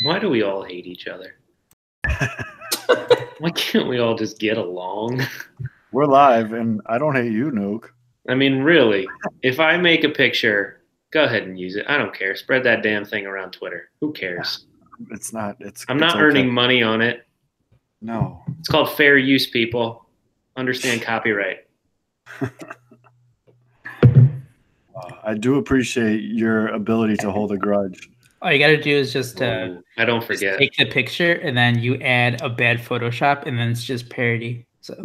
Why do we all hate each other? Why can't we all just get along? We're live, and I don't hate you, Nuke. I mean, really, if I make a picture, go ahead and use it. I don't care. Spread that damn thing around Twitter. Who cares? It's not. I'm not earning money on it. No. It's called fair use, people. Understand copyright. I do appreciate your ability to hold a grudge. All you got to do is just I don't forget. take the picture and then you add a bad Photoshop, and then it's just parody. So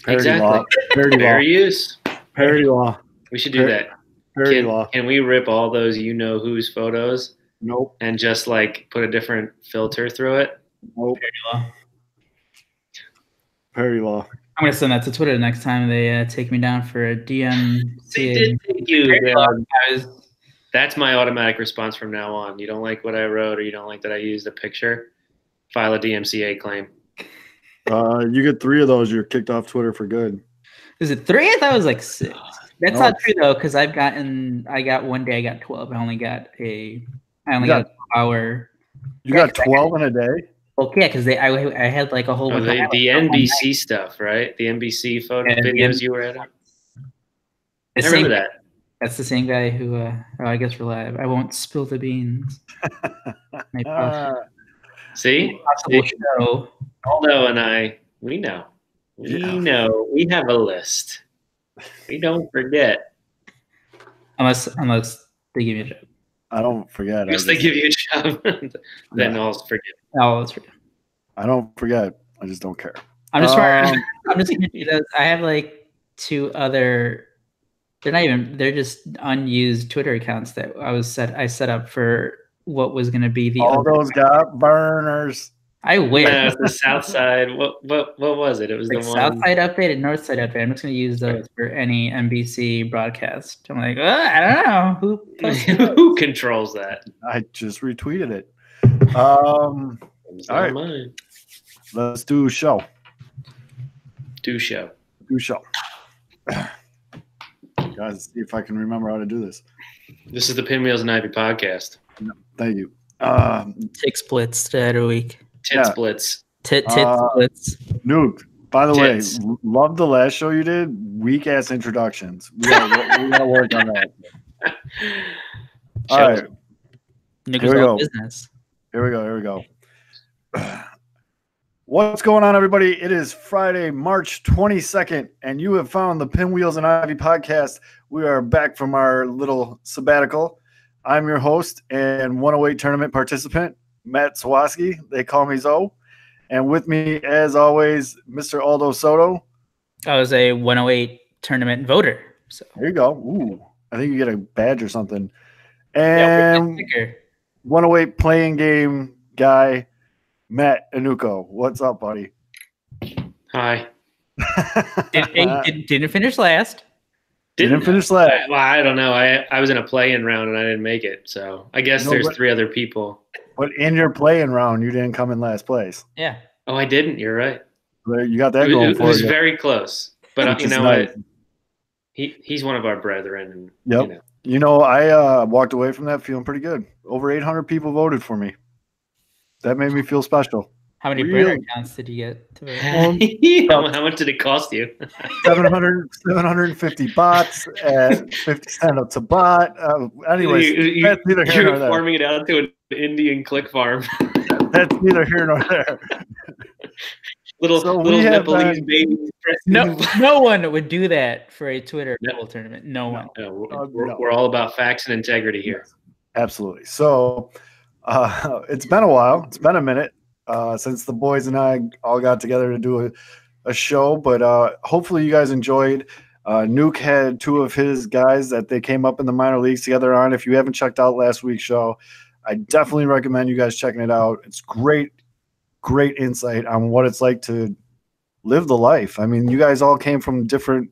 Parody exactly. law. Parody fair law. use. Parody law. We should do that. Parody law. Can we rip all those who's photos? Nope. And just like put a different filter through it? Nope. parody law. Parody law. I'm gonna send that to Twitter the next time they take me down for a DMCA. They did take you Parody law, guys. That's my automatic response from now on. You don't like what I wrote, or you don't like that I used a picture, file a DMCA claim. You get 3 of those, you're kicked off Twitter for good. Is it 3? I thought it was like 6. That's not true though, because I got one day I got 12. I only got an hour. You got 12 in a day? Well, yeah, because I had like a whole bunch of the NBC stuff, right? The NBC photo videos you were at. I remember that. That's the same guy who, I guess we're live. I won't spill the beans. See? Show. Aldo and I, we know. We know. We have a list. We don't forget. Unless they give me a job. I don't forget. Unless they give you a job, then I'll forget. I'll forget. I don't forget. I just don't care. I'm just I'm just gonna do this. I have like 2 other. They're just unused Twitter accounts that I set up for what was going to be the. All those got burners. I wish. Yeah, the South Side. What was it? It was like the one. South Side update and North Side update. I'm just going to use those for any NBC broadcast. I'm like, I don't know who controls that. I just retweeted it. All right, mine. Let's do a show. Do show. Guys, see if I can remember how to do this. This is the Pinwheels and Ivy podcast. Thank you. Tick splits every week. Tit splits. Tit splits. Nuke, by the Tits. way, love the last show you did. Weak ass introductions. We gotta work on that. All right. Here we go. Business. Here we go. What's going on, everybody? It is Friday, March 22nd, and you have found the Pinwheels and Ivy podcast. We are back from our little sabbatical. I'm your host and 108 tournament participant, Matt Swaski. They call me Zoe. And with me, as always, Mr. Aldo Soto. I was a 108 tournament voter. So there you go. Ooh, I think you get a badge or something. And 108 playing game guy, Matt Anuko. What's up, buddy? Hi. Didn't finish last. Didn't finish last. Well, I don't know. I was in a play-in round and I didn't make it. So I guess there's 3 other people. But in your play-in round, you didn't come in last place. Yeah. Oh, I didn't. You're right. You got that going for you. It was very close. But you know nice. what? He's one of our brethren. And, yep. You know, I walked away from that feeling pretty good. Over 800 people voted for me. That made me feel special. How many burner accounts did you get to vote? How much did it cost you? 750 bots at 50 cents a bot. Anyways, that's neither here nor there. You're farming it out to an Indian click farm. That's neither here nor there. little Nepalese babies. No one would do that for a Twitter tournament. No one. We're all about facts and integrity here. Absolutely. So it's been a while. It's been a minute since the boys and I all got together to do a show, but hopefully you guys enjoyed. Nuke had 2 of his guys that they came up in the minor leagues together on. If you haven't checked out last week's show, I definitely recommend you guys checking it out. It's great insight on what it's like to live the life. I mean, you guys all came from different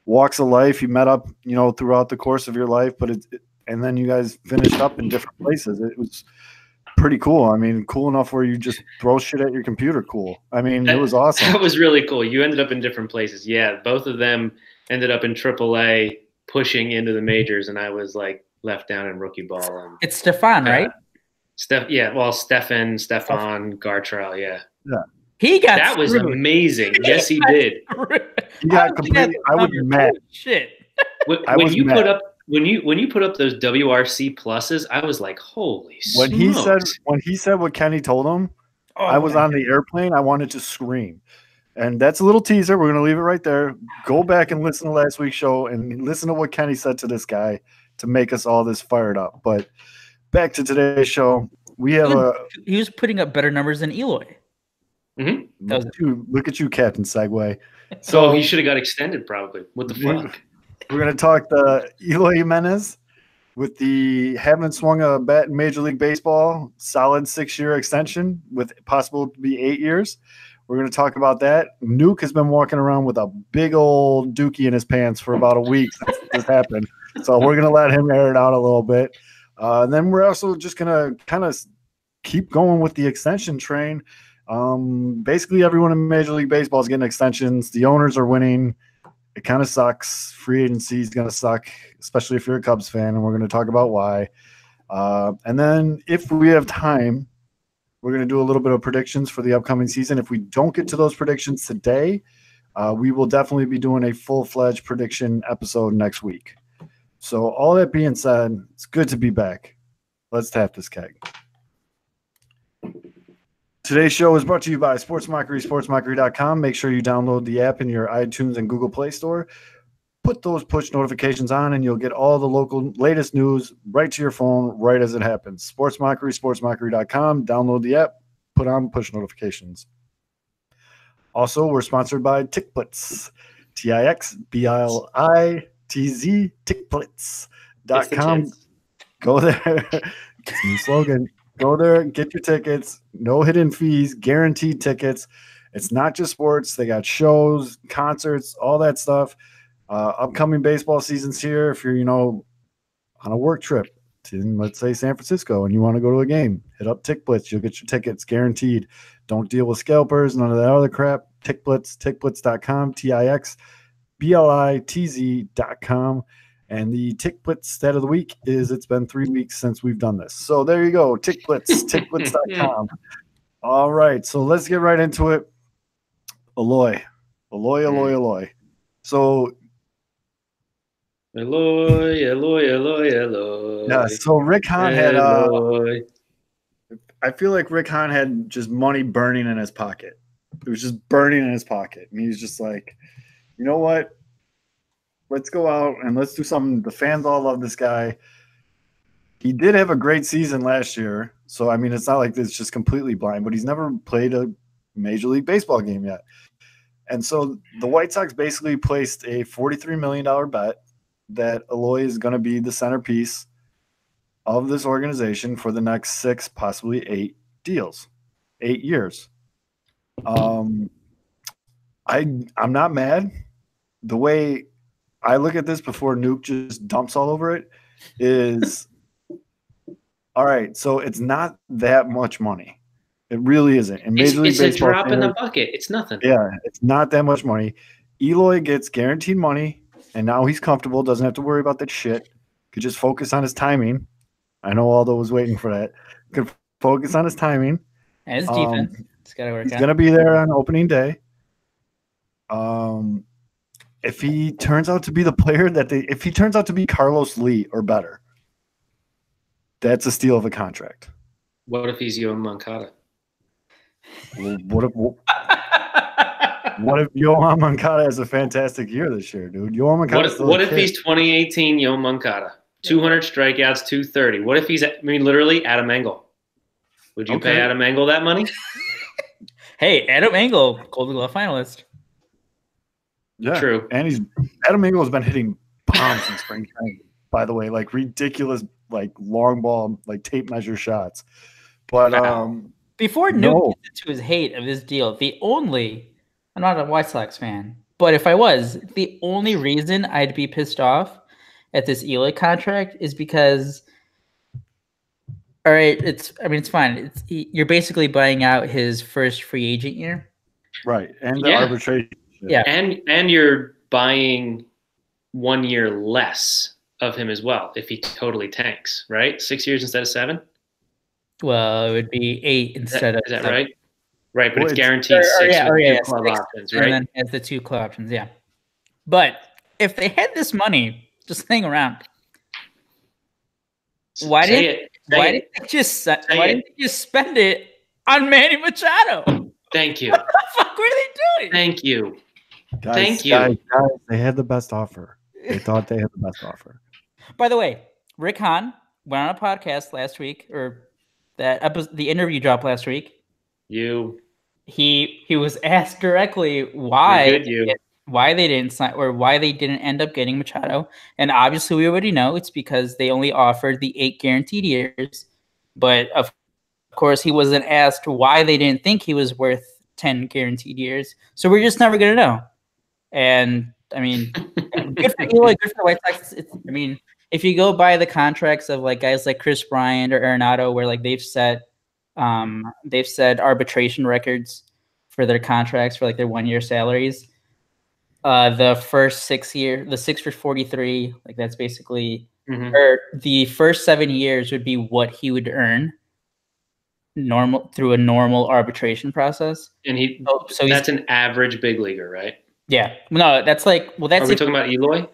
walks of life. You met up, throughout the course of your life, but and then you guys finished up in different places. It was pretty cool. I mean, cool enough where you just throw shit at your computer. Cool. I mean, it was awesome. That was really cool. You ended up in different places. Yeah, both of them ended up in AAA, pushing into the majors, and I was like left down in rookie ball. And, it's Stefan, right? Stefan, Gartrell, yeah. He got that was screwed. amazing. Yes, he did. He got completely. I was mad. Shit. When you put up those WRC pluses, I was like, holy when smokes. he said what Kenny told him, I was on the airplane. I wanted to scream. And that's a little teaser. We're going to leave it right there. Go back and listen to last week's show and listen to what Kenny said to this guy to make us all this fired up. But back to today's show. We have he was putting up better numbers than Eloy. Mm-hmm. Look at you, Captain Segway. So he should have got extended probably. What the fuck? We're going to talk the Eloy Jimenez with the haven't swung a bat in Major League Baseball, solid 6-year extension with possible to be 8 years. We're going to talk about that. Nuke has been walking around with a big old dookie in his pants for about a week since this happened. So we're going to let him air it out a little bit. And then we're also just going to kind of keep going with the extension train. Basically, everyone in Major League Baseball is getting extensions. The owners are winning. It kind of sucks. Free agency is going to suck, especially if you're a Cubs fan, and we're going to talk about why. And then if we have time, we're going to do a little bit of predictions for the upcoming season. If we don't get to those predictions today, we will definitely be doing a full-fledged prediction episode next week. So all that being said, it's good to be back. Let's tap this keg. Today's show is brought to you by Sports Mockery, sportsmockery.com. Make sure you download the app in your iTunes and Google Play Store. Put those push notifications on, and you'll get all the local latest news right to your phone right as it happens. Sports Mockery, sportsmockery.com. Download the app. Put on push notifications. Also, we're sponsored by TickBlitz. TIXBLITZ, TickBlitz.com. Go there. It's a new slogan. Go there, get your tickets. No hidden fees, guaranteed tickets. It's not just sports. They got shows, concerts, all that stuff. Upcoming baseball season's here. If you're, on a work trip to, let's say, San Francisco and you want to go to a game, hit up TickBlitz. You'll get your tickets guaranteed. Don't deal with scalpers, none of that other crap. TickBlitz, TickBlitz.com, TIXBLITZ.com. And the TickBlitz stat of the week is it's been 3 weeks since we've done this. So there you go, TickBlitz, TickBlitz.com. All right, so let's get right into it. Eloy. So Eloy. Yeah, so Rick Hahn had I feel like Rick Hahn had just money burning in his pocket. It was just burning in his pocket. And he was just like, you know what? Let's go out and let's do something. The fans all love this guy. He did have a great season last year. So, I mean, it's not like it's just completely blind, but he's never played a Major League Baseball game yet. And so the White Sox basically placed a $43 million bet that Eloy is going to be the centerpiece of this organization for the next 6, possibly 8 deals, 8 years. I'm not mad. The way I look at this before Nuke just dumps all over it is, all right, so it's not that much money. It really isn't. In Major League Baseball, a drop in the bucket. It's nothing. Yeah, it's not that much money. Eloy gets guaranteed money, and now he's comfortable, doesn't have to worry about that shit. Could just focus on his timing. I know Aldo was waiting for that. Could focus on his timing. And his defense. It's got to work out. He's going to be there on opening day. If he turns out to be the player if he turns out to be Carlos Lee or better, that's a steal of a contract. What if he's Yohan Moncada? What if Yohan Moncada has a fantastic year this year, dude? Yohan Moncada. What if he's 2018 Yohan Moncada? 200 strikeouts, 230. What if he's, literally Adam Engel? Would you pay Adam Engel that money? Hey, Adam Engel, Golden Glove finalist. Yeah, true. And Adam Engel has been hitting bombs in spring training, by the way, like ridiculous, like long ball, like tape measure shots. But before Nuke gets into his hate of this deal, I'm not a White Sox fan, but if I was, the only reason I'd be pissed off at this Eloy contract is because, all right, it's fine. You're basically buying out his first free agent year. Right. And the arbitration. Yeah. And you're buying 1 year less of him as well if he totally tanks, right? 6 years instead of 7? Well, it would be 8 instead of Is that 7. right? Right, but Well, it's it's- guaranteed 6 with 2 club 6, options, and right? then has the 2 club options. Yeah, but if they had this money just laying around, why Say didn't it. why Say didn't it. they just Say why it. didn't they just spend it on Manny Machado? Thank you. What the fuck were they doing? Thank you. guys, Thank you. guys, they had the best offer. They thought they had the best offer. By the way, Rick Hahn went on a podcast last week, or that episode, the interview dropped last week. You. He was asked directly You're why good, you. why they didn't sign or why they didn't end up getting Machado, and obviously we already know it's because they only offered the 8 guaranteed years. But of course, he wasn't asked why they didn't think he was worth 10 guaranteed years. So we're just never gonna know. And I mean, good for Eloy, good for the White Sox. I mean, if you go by the contracts of like guys like Chris Bryant or Arenado, where like they've set arbitration records for their contracts for like their 1-year salaries. The first 6 for 43, like that's basically, or the first 7 years would be what he would earn through a normal arbitration process. And so that's an average big leaguer, right? Yeah. No, that's like, well, that's Are we talking about Eloy?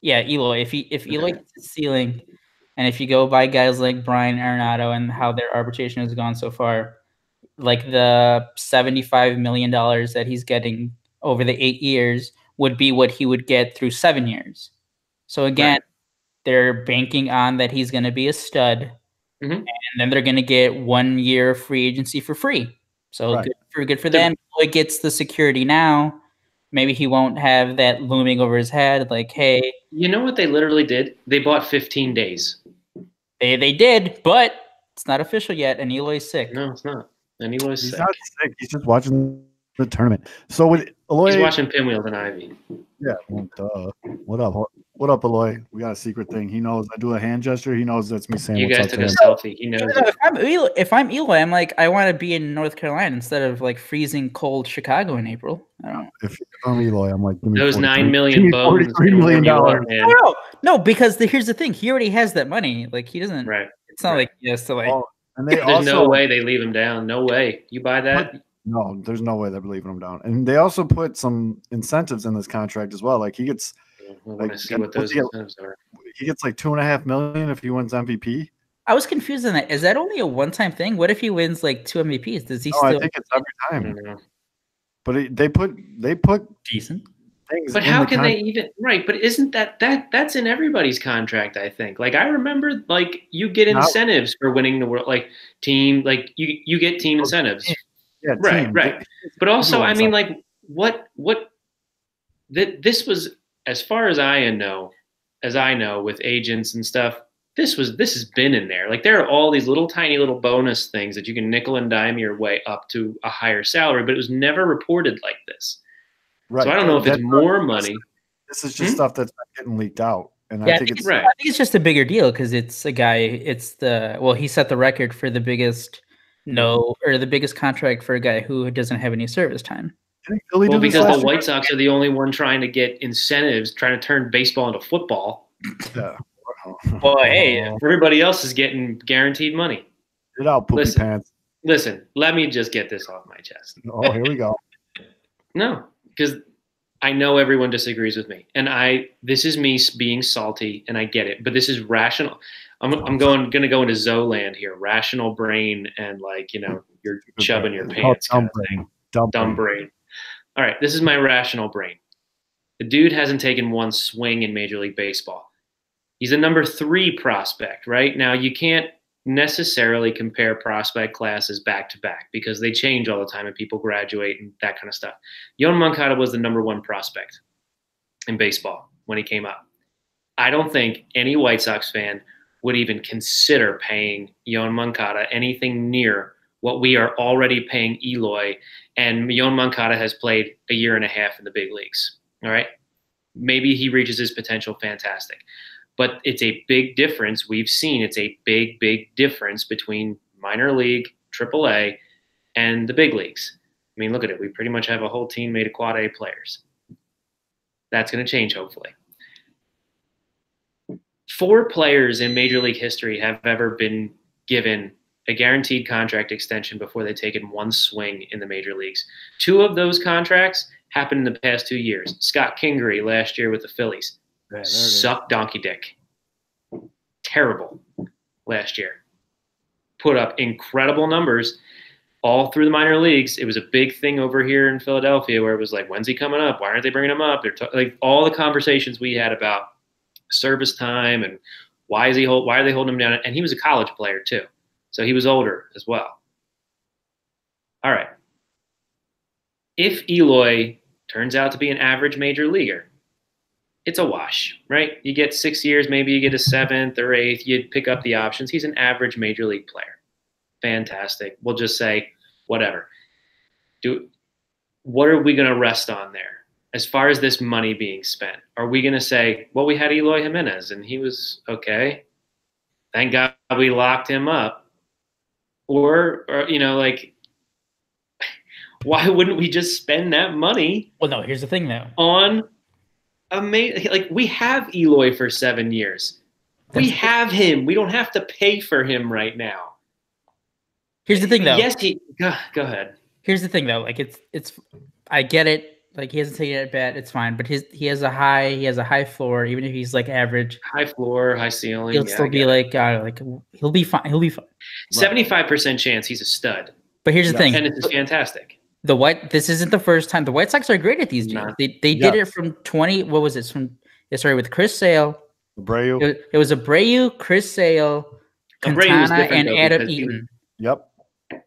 Yeah, Eloy. If Eloy hits his ceiling, and if you go by guys like Brian Arenado and how their arbitration has gone so far, like the $75 million that he's getting over the 8 years would be what he would get through 7 years. So again, they're banking on that he's going to be a stud, and then they're going to get 1 year free agency for free. So good for them. Eloy gets the security now. Maybe he won't have that looming over his head. Like, hey, you know what they literally did? They bought 15 days. They did, but it's not official yet, and Eloy's sick. No, it's not. And Eloy's sick. He's not sick. He's just watching the tournament. So with Eloy, he's watching Pinwheels and Ivy. Yeah. Well, duh. What up? What up, Eloy? We got a secret thing. He knows. I do a hand gesture. He knows that's me saying. You what's guys up took to a him. selfie. He knows. If I'm Eloy, I'm like, I want to be in North Carolina instead of like freezing cold Chicago in April. I don't know. If I'm Eloy, I'm like, give me those 43, 9 million bones. $43 million. No, because here's the thing. He already has that money. Like he doesn't. Right. It's not like he has to like. And they there's no way they leave him down. No way. You buy that? No, there's no way they're leaving him down. And they also put some incentives in this contract as well. Like he gets. I want to see what those incentives are. He gets like $2.5 million if he wins MVP. I was confused on that. Is that only a one-time thing? What if he wins like 2 MVPs? Does he still? I think it's every time. But they put decent things. But how can they even? Right. But isn't that's in everybody's contract? I think. Like I remember, like you get incentives for winning the world, like team, like you get team incentives. Yeah. Right. But also, I mean, like what this was, as far as I know, with agents and stuff. This has been in there. Like there are all these little tiny little bonus things that you can nickel and dime your way up to a higher salary, but it was never reported like this. Right. So I don't know if it's more money. This is just stuff that's getting leaked out. And yeah, I think it's I think it's just a bigger deal because it's a guy. He set the record for the biggest the biggest contract for a guy who doesn't have any service time. Well, because the White Sox are the only one trying to get incentives, trying to turn baseball into football. Yeah. Well, hey, everybody else is getting guaranteed money. Get out, poopy pants. Listen, let me just get this off my chest. Oh, here we go. No, because I know everyone disagrees with me, and this is me being salty, and I get it, but this is rational. I'm going to go into Zoland here, rational brain, and you're chubbing your pants kind of thing. Dumb brain. All right, this is my rational brain. The dude hasn't taken one swing in Major League Baseball. He's a number 3 prospect, right? Now, you can't necessarily compare prospect classes back to back because they change all the time and people graduate and that kind of stuff. Yoan Moncada was the number 1 prospect in baseball when he came up. I don't think any White Sox fan would even consider paying Yoan Moncada anything near what we are already paying Eloy, and Yoan Moncada has played a year and a half in the big leagues, all right? Maybe he reaches his potential, fantastic. But it's a big difference. We've seen it's a big, big difference between minor league, AAA, and the big leagues. I mean, look at it. We pretty much have a whole team made of quad A players. That's going to change, hopefully. 4 players in Major League history have ever been given a guaranteed contract extension before they take in one swing in the major leagues. 2 of those contracts happened in the past 2 years. Scott Kingery last year with the Phillies. Sucked donkey dick. Terrible last year. Put up incredible numbers all through the minor leagues. It was a big thing over here in Philadelphia where it was like, when's he coming up? Why aren't they bringing him up? They're like all the conversations we had about service time and why are they holding him down? And he was a college player too. So he was older as well. All right. If Eloy turns out to be an average major leaguer, it's a wash, right? You get 6 years, maybe you get a 7th or 8th, you pick up the options. He's an average major league player. Fantastic. We'll just say whatever. What are we going to rest on there as far as this money being spent? Are we going to say, well, we had Eloy Jimenez and he was okay. Thank God we locked him up. Or like, why wouldn't we just spend that money? Well, no, here's the thing though. On we have Eloy for 7 years. We have him. We don't have to pay for him right now. Here's the thing though. Yes, go ahead. Here's the thing though. Like it's I get it. Like he hasn't taken it at bat, it's fine. But he has a high floor, even if he's like average. High floor, high ceiling. He'll still be like he'll be fine. He'll be fine. 75% chance he's a stud. But here's the thing. And it's fantastic. This isn't the first time. The White Sox are great at these deals. They did it from 20. What was it? It started with Chris Sale. Abreu. It was Abreu, Chris Sale, Quintana, and Adam Eaton. Yep.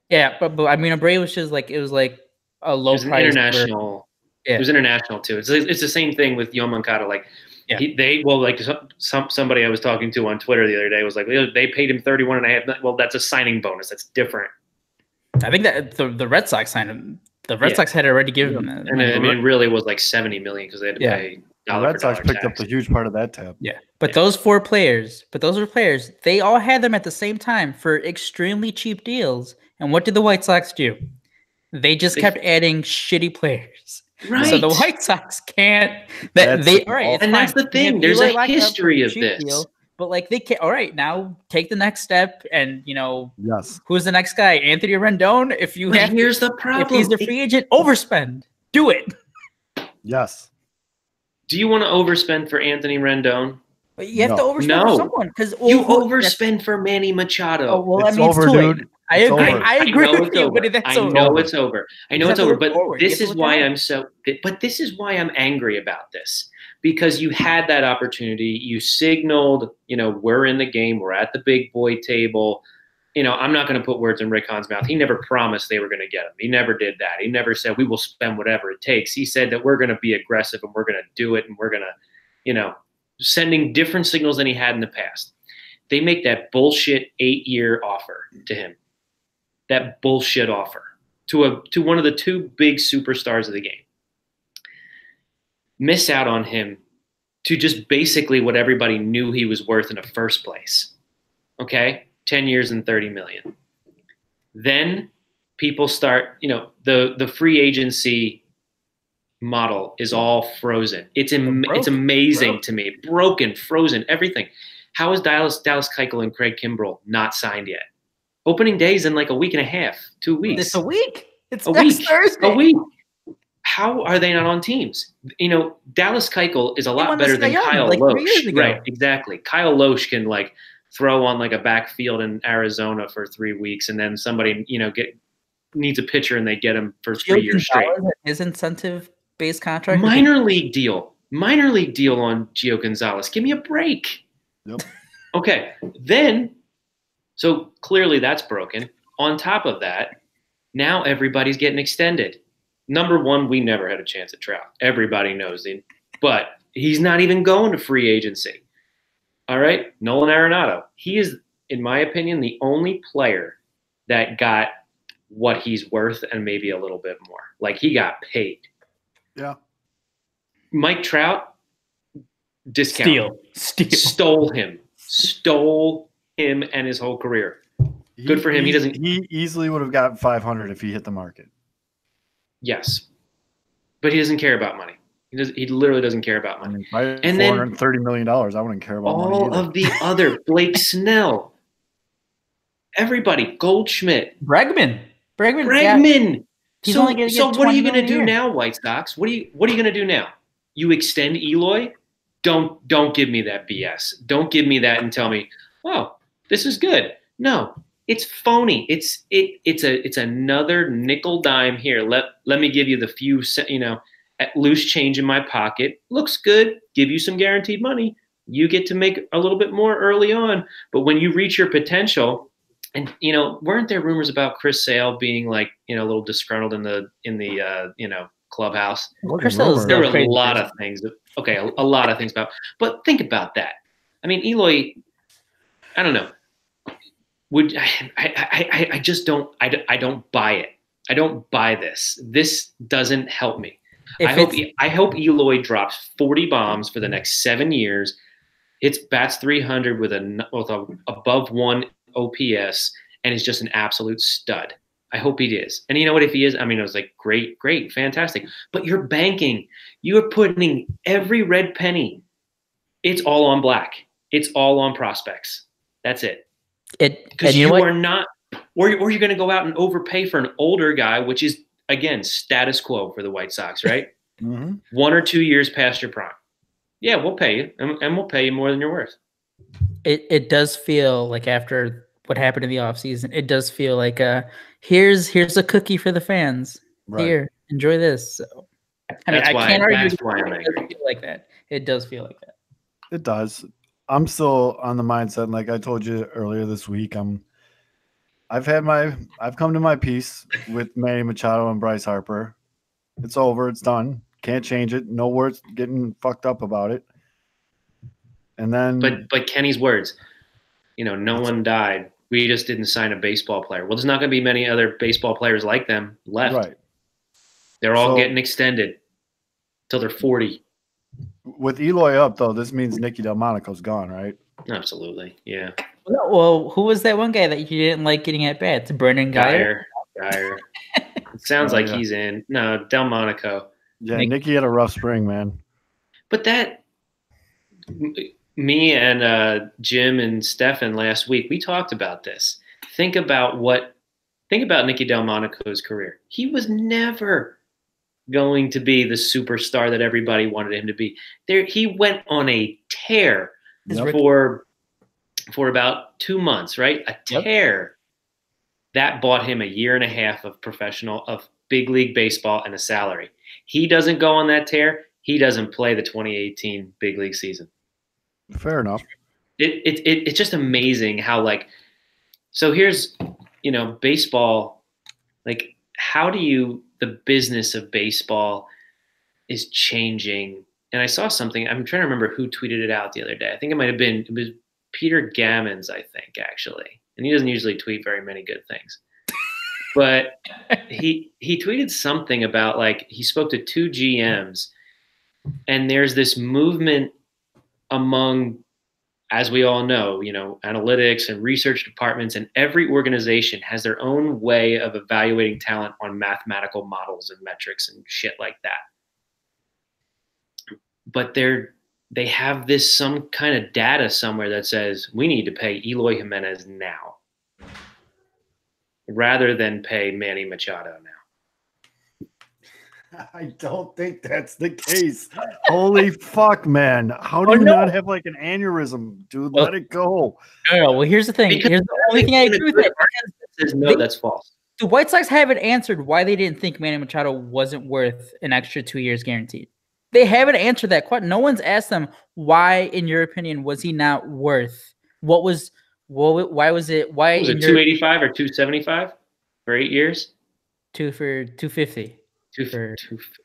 Yeah, but I mean Abreu was just like it was like a low price. International. Yeah. It was international too. It's the same thing with Yoan Moncada. Like somebody I was talking to on Twitter the other day was like, they paid him 31.5. Well, that's a signing bonus. That's different. I think that the Red Sox signed him. The Red Sox had already given him that. And it really was like 70 million because they had to pay. The Red Sox picked up a huge part of that tab. Yeah. But those 4 players, they all had them at the same time for extremely cheap deals. And what did the White Sox do? They kept adding shitty players. Right. So the White Sox can't. And that's the thing. There's a history of this. Deal, but like they can't. All right, now take the next step, and yes. Who's the next guy? Anthony Rendon. Here's the problem. If he's a free agent, overspend. Do it. Yes. Do you want to overspend for Anthony Rendon? But you have to overspend for someone because you overspend for Manny Machado. Oh, well, that means too late. I agree with you, but that's I know it's over. I know it's over, but this is why I'm angry about this. Because you had that opportunity, you signaled, we're in the game, we're at the big boy table. I'm not going to put words in Rick Hahn's mouth. He never promised they were going to get him. He never did that. He never said we will spend whatever it takes. He said that we're going to be aggressive and we're going to do it and we're going to, sending different signals than he had in the past. They make that bullshit 8-year offer to him. That bullshit offer to one of the 2 big superstars of the game. Miss out on him to just basically what everybody knew he was worth in the first place. Okay? 10 years and 30 million. Then people start, the free agency model is all frozen. It's amazing to me. Broken, frozen, everything. How is Dallas Keuchel and Craig Kimbrell not signed yet? Opening day is in like a week and a half, 2 weeks. It's a week. It's a next week. Thursday. A week. How are they not on teams? Dallas Keuchel is a lot better than Kyle Loesch. Right, exactly. Kyle Loesch can throw on a backfield in Arizona for 3 weeks, and then somebody needs a pitcher and they get him for 3 years straight. His incentive-based contract. Minor league deal on Gio Gonzalez. Give me a break. Yep. Okay, then. So clearly that's broken. On top of that, now everybody's getting extended. Number one, we never had a chance at Trout. Everybody knows him. But he's not even going to free agency. All right? Nolan Arenado. He is, in my opinion, the only player that got what he's worth and maybe a little bit more. Like, he got paid. Yeah. Mike Trout, discount. Stole him and his whole career. Good for him. He easily would have gotten 500 if he hit the market. Yes, but he doesn't care about money. He literally doesn't care about money. And then $430 million, I wouldn't care about money either. All of the other Blake Snell. Everybody, Goldschmidt, Bregman. He's So only gonna get what are you 20 going to million a do year. now, White Sox? What are you going to do now? You extend Eloy? Don't give me that BS. Don't give me that and tell me, oh, this is good. No, it's phony. It's another nickel dime here. Let me give you the few at loose change in my pocket. Looks good. Give you some guaranteed money. You get to make a little bit more early on, but when you reach your potential, and weren't there rumors about Chris Sale being like a little disgruntled in the clubhouse? Chris Sale's There were a lot of things. Okay, a lot of things about. But think about that. I mean, Eloy. I don't know. Would I just don't. I don't buy it. I don't buy this. This doesn't help me. I hope Eloy drops 40 bombs for the next 7 years. It's bats 300 with a above 1 OPS, and is just an absolute stud. I hope he is. And you know what? If he is, I mean, it was like great, fantastic. But you're banking. You're putting every red penny. It's all on black. It's all on prospects. That's it. Because you are not, or you're going to go out and overpay for an older guy, which is, again, status quo for the White Sox, right? 1 or 2 years past your prime. Yeah, we'll pay you, and we'll pay you more than you're worth. It does feel like after what happened in the offseason, it does feel like here's a cookie for the fans. Right. Here, enjoy this. So, I mean, I can't argue. It does feel like that. It does feel like that. It does. I'm still on the mindset, and like I told you earlier this week, I've come to my peace with Manny Machado and Bryce Harper. It's over. It's done. Can't change it. No words getting fucked up about it. And then, but Kenny's words, no one died. We just didn't sign a baseball player. Well, there's not going to be many other baseball players like them left. Right. They're all getting extended till they're 40. With Eloy up, though, this means Nicky Delmonico's gone, right? Absolutely, yeah. Well, who was that one guy that you didn't like getting at bats? Brendan Geyer? It sounds like he's in. No, Delmonico. Yeah, Nicky had a rough spring, man. But me and Jim and Stefan last week, we talked about this. Think about Nicky Delmonico's career. He was never going to be the superstar that everybody wanted him to be. He went on a tear for about 2 months, right? A tear. That bought him a year and a half of big league baseball and a salary. He doesn't go on that tear. He doesn't play the 2018 big league season. Fair enough. It's just amazing how so here's baseball, how the business of baseball is changing. And I saw something, I'm trying to remember who tweeted it out the other day. I think it was Peter Gammons, I think, actually. And he doesn't usually tweet very many good things. But he tweeted something about he spoke to 2 GMs, and there's this movement among, as we all know, analytics and research departments, and every organization has their own way of evaluating talent on mathematical models and metrics and shit like that. But they have some kind of data somewhere that says we need to pay Eloy Jimenez now rather than pay Manny Machado now. I don't think that's the case. Holy fuck, man. How do you not have an aneurysm, dude? Let it go. No. Well, here's the thing. Here's the only thing I agree with says no, that's false. The White Sox haven't answered why they didn't think Manny Machado wasn't worth an extra 2 years guaranteed. They haven't answered that question. No one's asked them why, in your opinion, was he not worth? Why was it 285 or 275 for 8 years? 250. Oh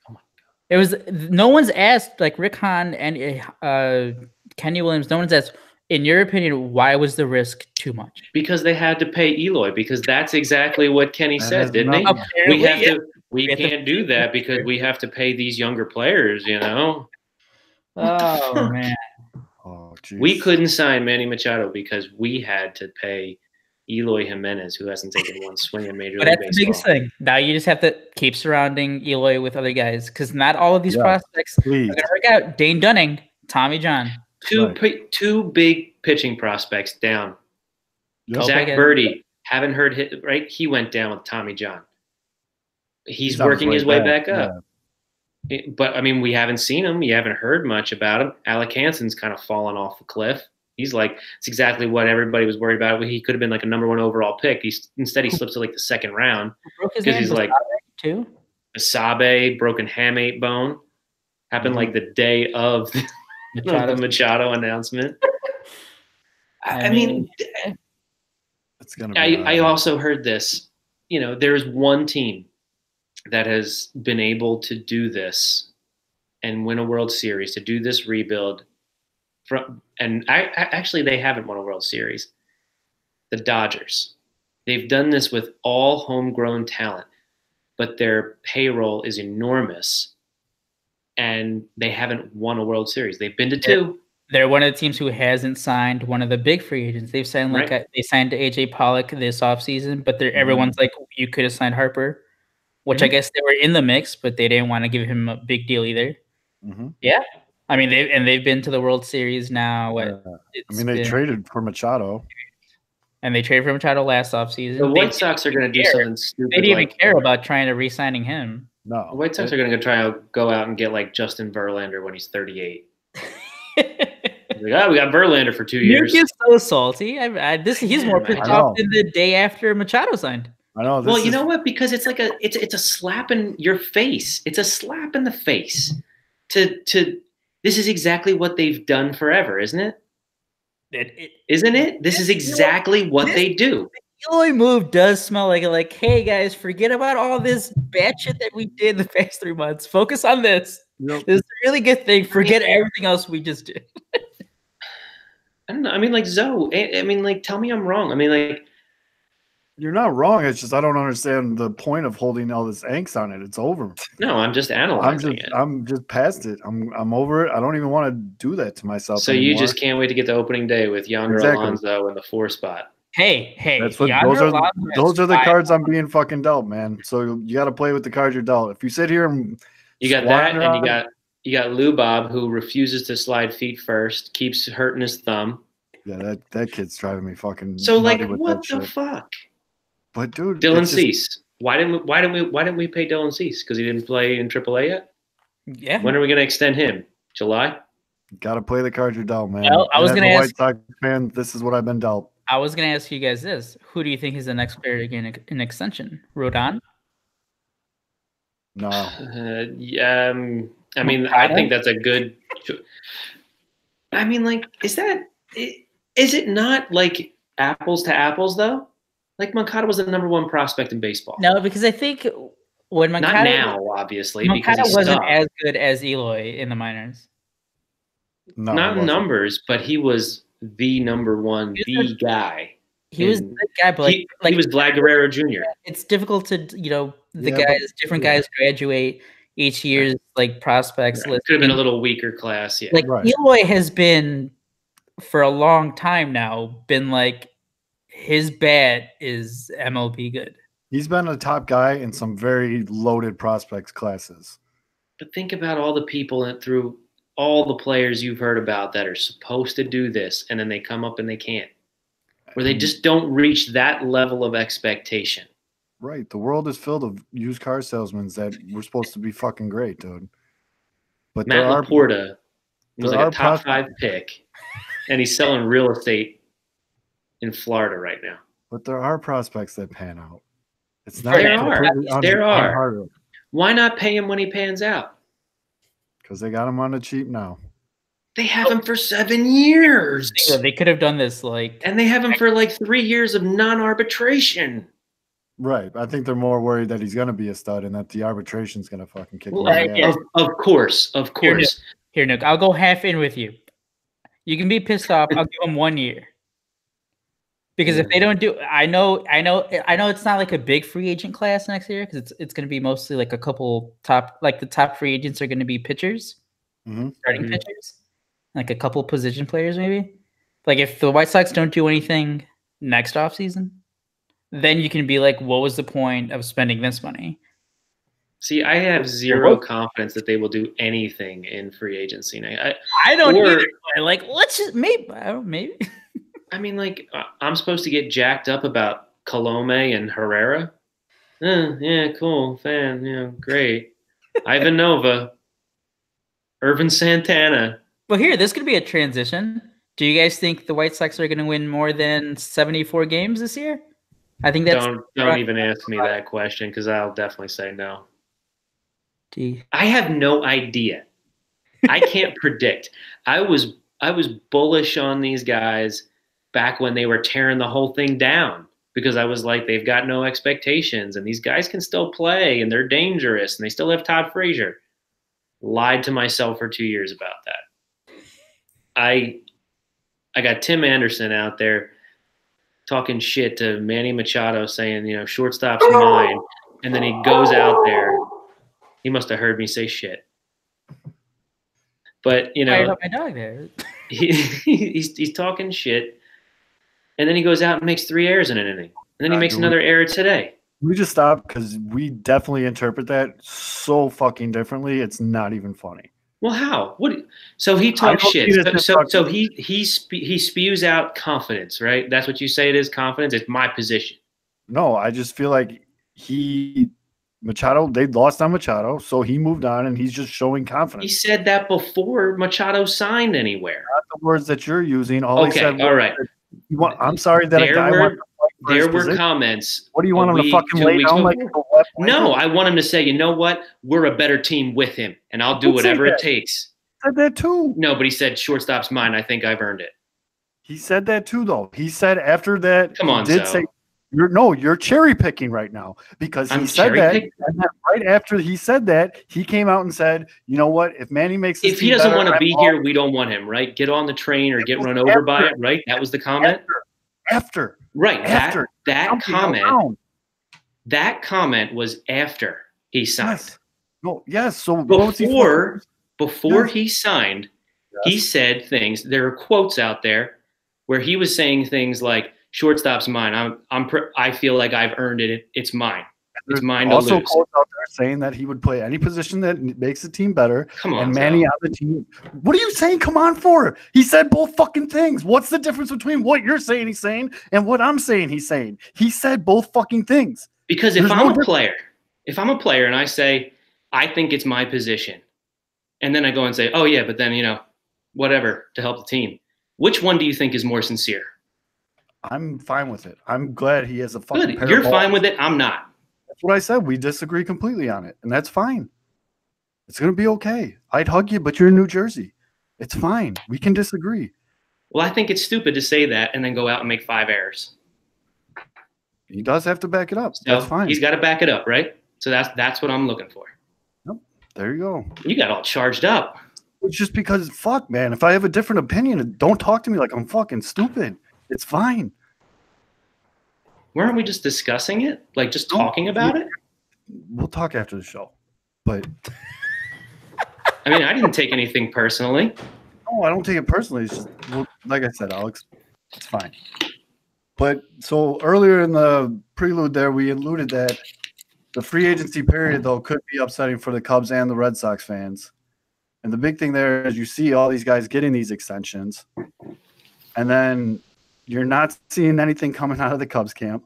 my God. It was, no one's asked, Rick Hahn and Kenny Williams, no one's asked, in your opinion, why was the risk too much? Because they had to pay Eloy, because that's exactly what Kenny said, didn't he? We can't do that because we have to pay these younger players, Oh, man. Oh, geez. We couldn't sign Manny Machado because we had to pay Eloy Jimenez, who hasn't taken one swing in Major League Baseball. That's the biggest thing. Now you just have to keep surrounding Eloy with other guys, because not all of these prospects are going to work out. Dane Dunning, Tommy John. Two big pitching prospects down. Yep. Zach Birdie Haven't heard right. He went down with Tommy John. He's on his working way his way back, back up. But I mean, we haven't seen him. You haven't heard much about him. Alec Hansen's kind of fallen off the cliff. He's like, it's exactly what everybody was worried about. He could have been like a #1 overall pick. Instead he slips to like the second round because he's like too. Asabe, broken hamate bone, happened like the day of the Machado announcement. I mean, it's gonna. Be I also heard this. You know, there's one team that has been able to do this and win a World Series, to do this rebuild. And actually, they haven't won a World Series. The Dodgers. They've done this with all homegrown talent, but their payroll is enormous, and they haven't won a World Series. They've been to 2. They're one of the teams who hasn't signed one of the big free agents. They've signed they signed AJ Pollock this offseason, but everyone's like, you could have signed Harper, which I guess they were in the mix, but they didn't want to give him a big deal either. Yeah, I mean they've been to the World Series now. They traded for Machado, and they traded for Machado last offseason. The White Sox are going to do something stupid. They didn't even care about trying to re-signing him. No, the White Sox are going to try to go out and get like Justin Verlander when he's 38. We got Verlander for 2 years. He's so salty. He's more pissed off than the day after Machado signed. I know. Well, you know what? Because it's like it's a slap in your face. It's a slap in the face. This is exactly what they've done forever, isn't it? Isn't it? This is exactly what they do. The Eloy move does smell like, hey guys, forget about all this bad shit that we did the past 3 months. Focus on this. Yep. This is a really good thing. Forget everything else we just did. I don't know. I mean, like Zoe. I mean, like, tell me I'm wrong. I mean, like, you're not wrong. It's just I don't understand the point of holding all this angst on it. It's over. No, I'm just analyzing it. I'm just past it. I'm over it. I don't even want to do that to myself. So anymore. You just can't wait to get to opening day with Yonder Alonso in the 4 spot. Hey, that's what those are the cards I'm being fucking dealt, man. So you got to play with the cards you're dealt. If you sit here and you got that, and you got Lou Bob, who refuses to slide feet first, keeps hurting his thumb. Yeah, that kid's driving me fucking. So like, what the fuck? But dude, Dylan Cease. Why didn't we pay Dylan Cease? Because he didn't play in AAA yet. Yeah. When are we going to extend him? July. Got to play the cards you're dealt, man. Well, I was going to ask. White Sox fan, this is what I've been dealt. I was going to ask you guys this: who do you think is the next player to get an extension? Rodon? No. I mean, I think that's a good. I mean, like, is it not like apples to apples though? Like Moncada was the #1 prospect in baseball. No, because I think when Moncada, not now, obviously, Moncada wasn't as good as Eloy in the minors. No, not in numbers, but he was the #1, the guy. He was the guy, but he was Vlad Guerrero Jr. It's difficult to, different guys graduate each year's like prospects list. Could have been a little weaker class, yeah. Like Eloy has been for a long time now, been like his bat is MLB good. He's been a top guy in some very loaded prospects classes. But think about all the people through all the players you've heard about that are supposed to do this, and then they come up and they can't. Where they just don't reach that level of expectation. Right. The world is filled of used car salesmen that were supposed to be fucking great, dude. But Matt Laporta was like a top 5 pick, and he's selling real estate in Florida right now. But there are prospects that pan out. It's not there are. Why not pay him when he pans out? Because they got him on the cheap now. They have him for 7 years. They could have done this and they have him for like 3 years of non-arbitration. Right. I think they're more worried that he's going to be a stud and that the arbitration's going to fucking kick him out. Of course. Here, Nick, I'll go half in with you. You can be pissed off. I'll give him 1 year. Because if they don't do, I know it's not like a big free agent class next year because it's going to be mostly like a couple the top free agents are going to be pitchers, starting pitchers, like a couple position players maybe. Like if the White Sox don't do anything next offseason, then you can be like, what was the point of spending this money? See, I have zero confidence that they will do anything in free agency. I don't either. Like, let's just maybe. I mean, like, I'm supposed to get jacked up about Colome and Herrera. Yeah, cool, fan, yeah, great. Ivan Nova, Irvin Santana. Well, here, this could be a transition. Do you guys think the White Sox are going to win more than 74 games this year? I think that's don't even ask me that question because I'll definitely say no. D. I have no idea. I can't predict. I was bullish on these guys back when they were tearing the whole thing down because I was like, they've got no expectations and these guys can still play and they're dangerous and they still have Todd Frazier. Lied to myself for 2 years about that. I got Tim Anderson out there talking shit to Manny Machado saying, shortstop's mine. And then he goes out there. He must have heard me say shit. But, I got my dog there. he's talking shit. And then he goes out and makes 3 errors in an inning. And then he makes another error today. We just stop because we definitely interpret that so fucking differently. It's not even funny. Well, how? So he talks shit. So he spews out confidence, right? That's what you say it is, confidence. It's my position. No, I just feel like Machado, they lost on Machado, so he moved on and he's just showing confidence. He said that before Machado signed anywhere. Not the words that you're using. All okay, he said all right. I'm sorry that a guy wants to fight for his position. Comments. What do you want him to fucking lay down like a wet blanket? No, I want him to say, you know what? We're a better team with him, and I'll do whatever it takes. He said that too. No, but he said shortstop's mine. I think I've earned it. He said that too, though. He said after that. Come on, say you're cherry picking right now because he said that. And then right after he said that, he came out and said, "You know what? If Manny makes this if he doesn't want to be here, we don't want him. Right? Get on the train or get run over by it. Right? That was the comment. After. That comment. That comment was after he signed. Yes. No. Yes. So before he signed, he said things. There are quotes out there where he was saying things like, "Shortstop's mine. I feel like I've earned it. It's mine. It's mine to lose." Also, quotes out there saying that he would play any position that makes the team better. Come on, and Manny on the team. What are you saying? Come on for? He said both fucking things. What's the difference between what you're saying he's saying and what I'm saying he's saying? He said both fucking things. Because if I'm a player and I say I think it's my position, and then I go and say, "Oh yeah," but then whatever to help the team. Which one do you think is more sincere? I'm fine with it. I'm glad he has a fucking Good. You're fine with it. I'm not. That's what I said. We disagree completely on it, and that's fine. It's going to be okay. I'd hug you, but you're in New Jersey. It's fine. We can disagree. Well, I think it's stupid to say that and then go out and make 5 errors. He does have to back it up. So that's fine. He's got to back it up, right? So that's what I'm looking for. Yep. There you go. You got all charged up. It's just because, fuck, man, if I have a different opinion, don't talk to me like I'm fucking stupid. It's fine. Weren't we just discussing it? Like just talking about it? We'll talk after the show. But I mean, I didn't take anything personally. No, I don't take it personally. It's just, like I said, Alex, it's fine. But so earlier in the prelude there, we alluded that the free agency period, though, could be upsetting for the Cubs and the Red Sox fans. And the big thing there is you see all these guys getting these extensions, and then you're not seeing anything coming out of the Cubs camp.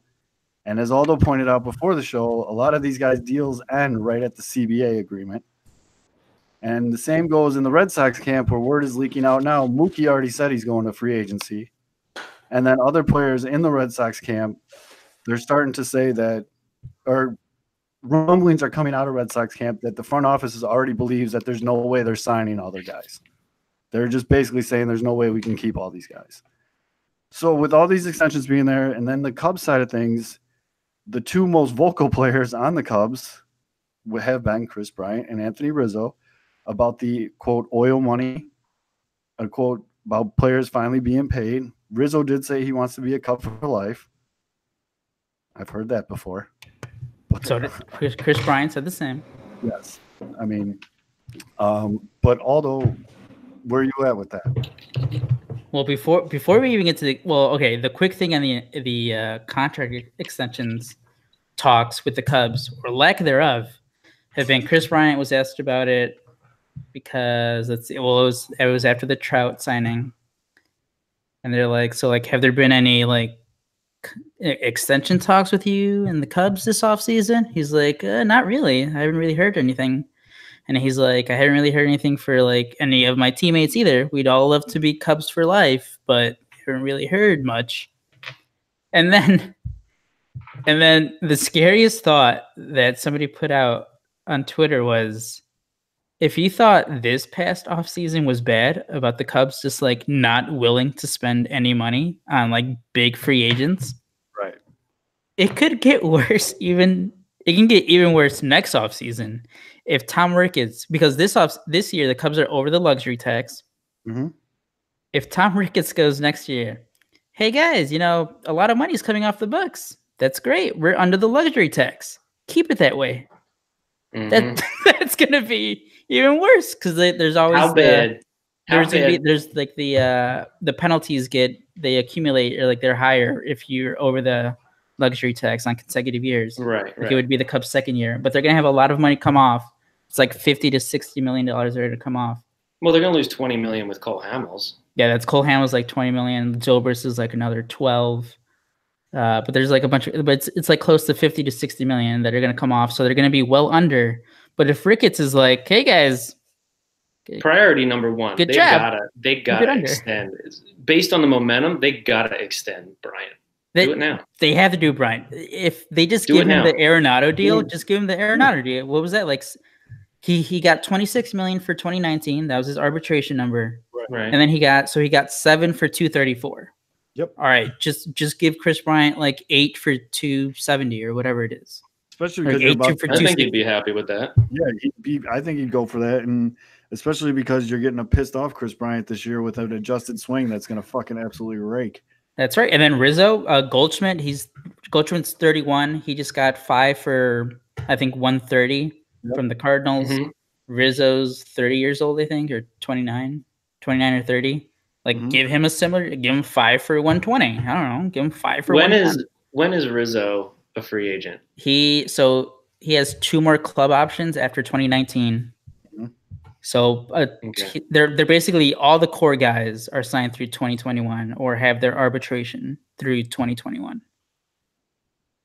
And as Aldo pointed out before the show, a lot of these guys' deals end right at the CBA agreement. And the same goes in the Red Sox camp where word is leaking out now. Mookie already said he's going to free agency. And then other players in the Red Sox camp, they're starting to say that, or rumblings are coming out of Red Sox camp that the front office already believes that there's no way they're signing other guys. They're just basically saying there's no way we can keep all these guys. So with all these extensions being there, and then the Cubs side of things, the two most vocal players on the Cubs have been Chris Bryant and Anthony Rizzo about the, quote, oil money, a quote, about players finally being paid. Rizzo did say he wants to be a Cub for life. I've heard that before. So did Chris Bryant said the same. Yes. I mean, but Aldo, where are you at with that? Well, before we even get to the quick thing on the contract extensions talks with the Cubs, or lack thereof, have been Chris Bryant was asked about it because it was after the Trout signing, and they're like, so like, have there been any like extension talks with you and the Cubs this offseason? He's like, not really. I haven't really heard anything. And he's like, I haven't really heard anything for like any of my teammates either. We'd all love to be Cubs for life, but haven't really heard much. And then the scariest thought that somebody put out on Twitter was, if you thought this past offseason was bad about the Cubs just like not willing to spend any money on like big free agents, right? It could get worse. It can get even worse next offseason if Tom Ricketts, because this year the Cubs are over the luxury tax. Mm-hmm. If Tom Ricketts goes next year, hey guys, a lot of money's coming off the books. That's great. We're under the luxury tax. Keep it that way. Mm-hmm. That's gonna be even worse because there's always there's like the penalties they accumulate, or like they're higher if you're over the luxury tax on consecutive years. Right. It would be the Cubs' second year, but they're gonna have a lot of money come off. It's like $50 to $60 million there to come off. Well, they're gonna lose $20 million with Cole Hamels. Yeah, that's Cole Hamels like $20 million. Gilbert's is like another 12. But there's like a bunch of, but it's like close to 50 to 60 million that are going to come off. So they're going to be well under. But if Ricketts is like, hey guys, priority number one, good job. They gotta extend. Based on the momentum, they gotta extend Bryant. Do it now. They have to do Bryant. If they just give him the Arenado deal, just give him the Arenado deal. What was that like? He got 26 million for 2019. That was his arbitration number. Right. And then he got 7 for 234. Yep. All right. Just give Chris Bryant like 8 for 270 or whatever it is. Especially because I think he'd be happy with that. Yeah, I think he'd go for that, and especially because you're getting a pissed off Chris Bryant this year with an adjusted swing that's going to fucking absolutely rake. That's right. And then Rizzo, Goldschmidt's 31. He just got 5 for I think 130 from the Cardinals. Mm-hmm. Rizzo's 30 years old, I think, or 29 or 30. Like, give him 5 for 120. I don't know. Give him 5 for 120. When is Rizzo a free agent? He has 2 more club options after 2019. Mm-hmm. So they're basically all the core guys are signed through 2021 or have their arbitration through 2021.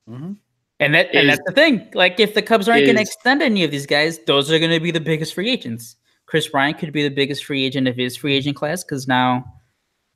Mm-hmm. And that's the thing. Like, if the Cubs aren't going to extend any of these guys, those are going to be the biggest free agents. Chris Bryant could be the biggest free agent of his free agent class because now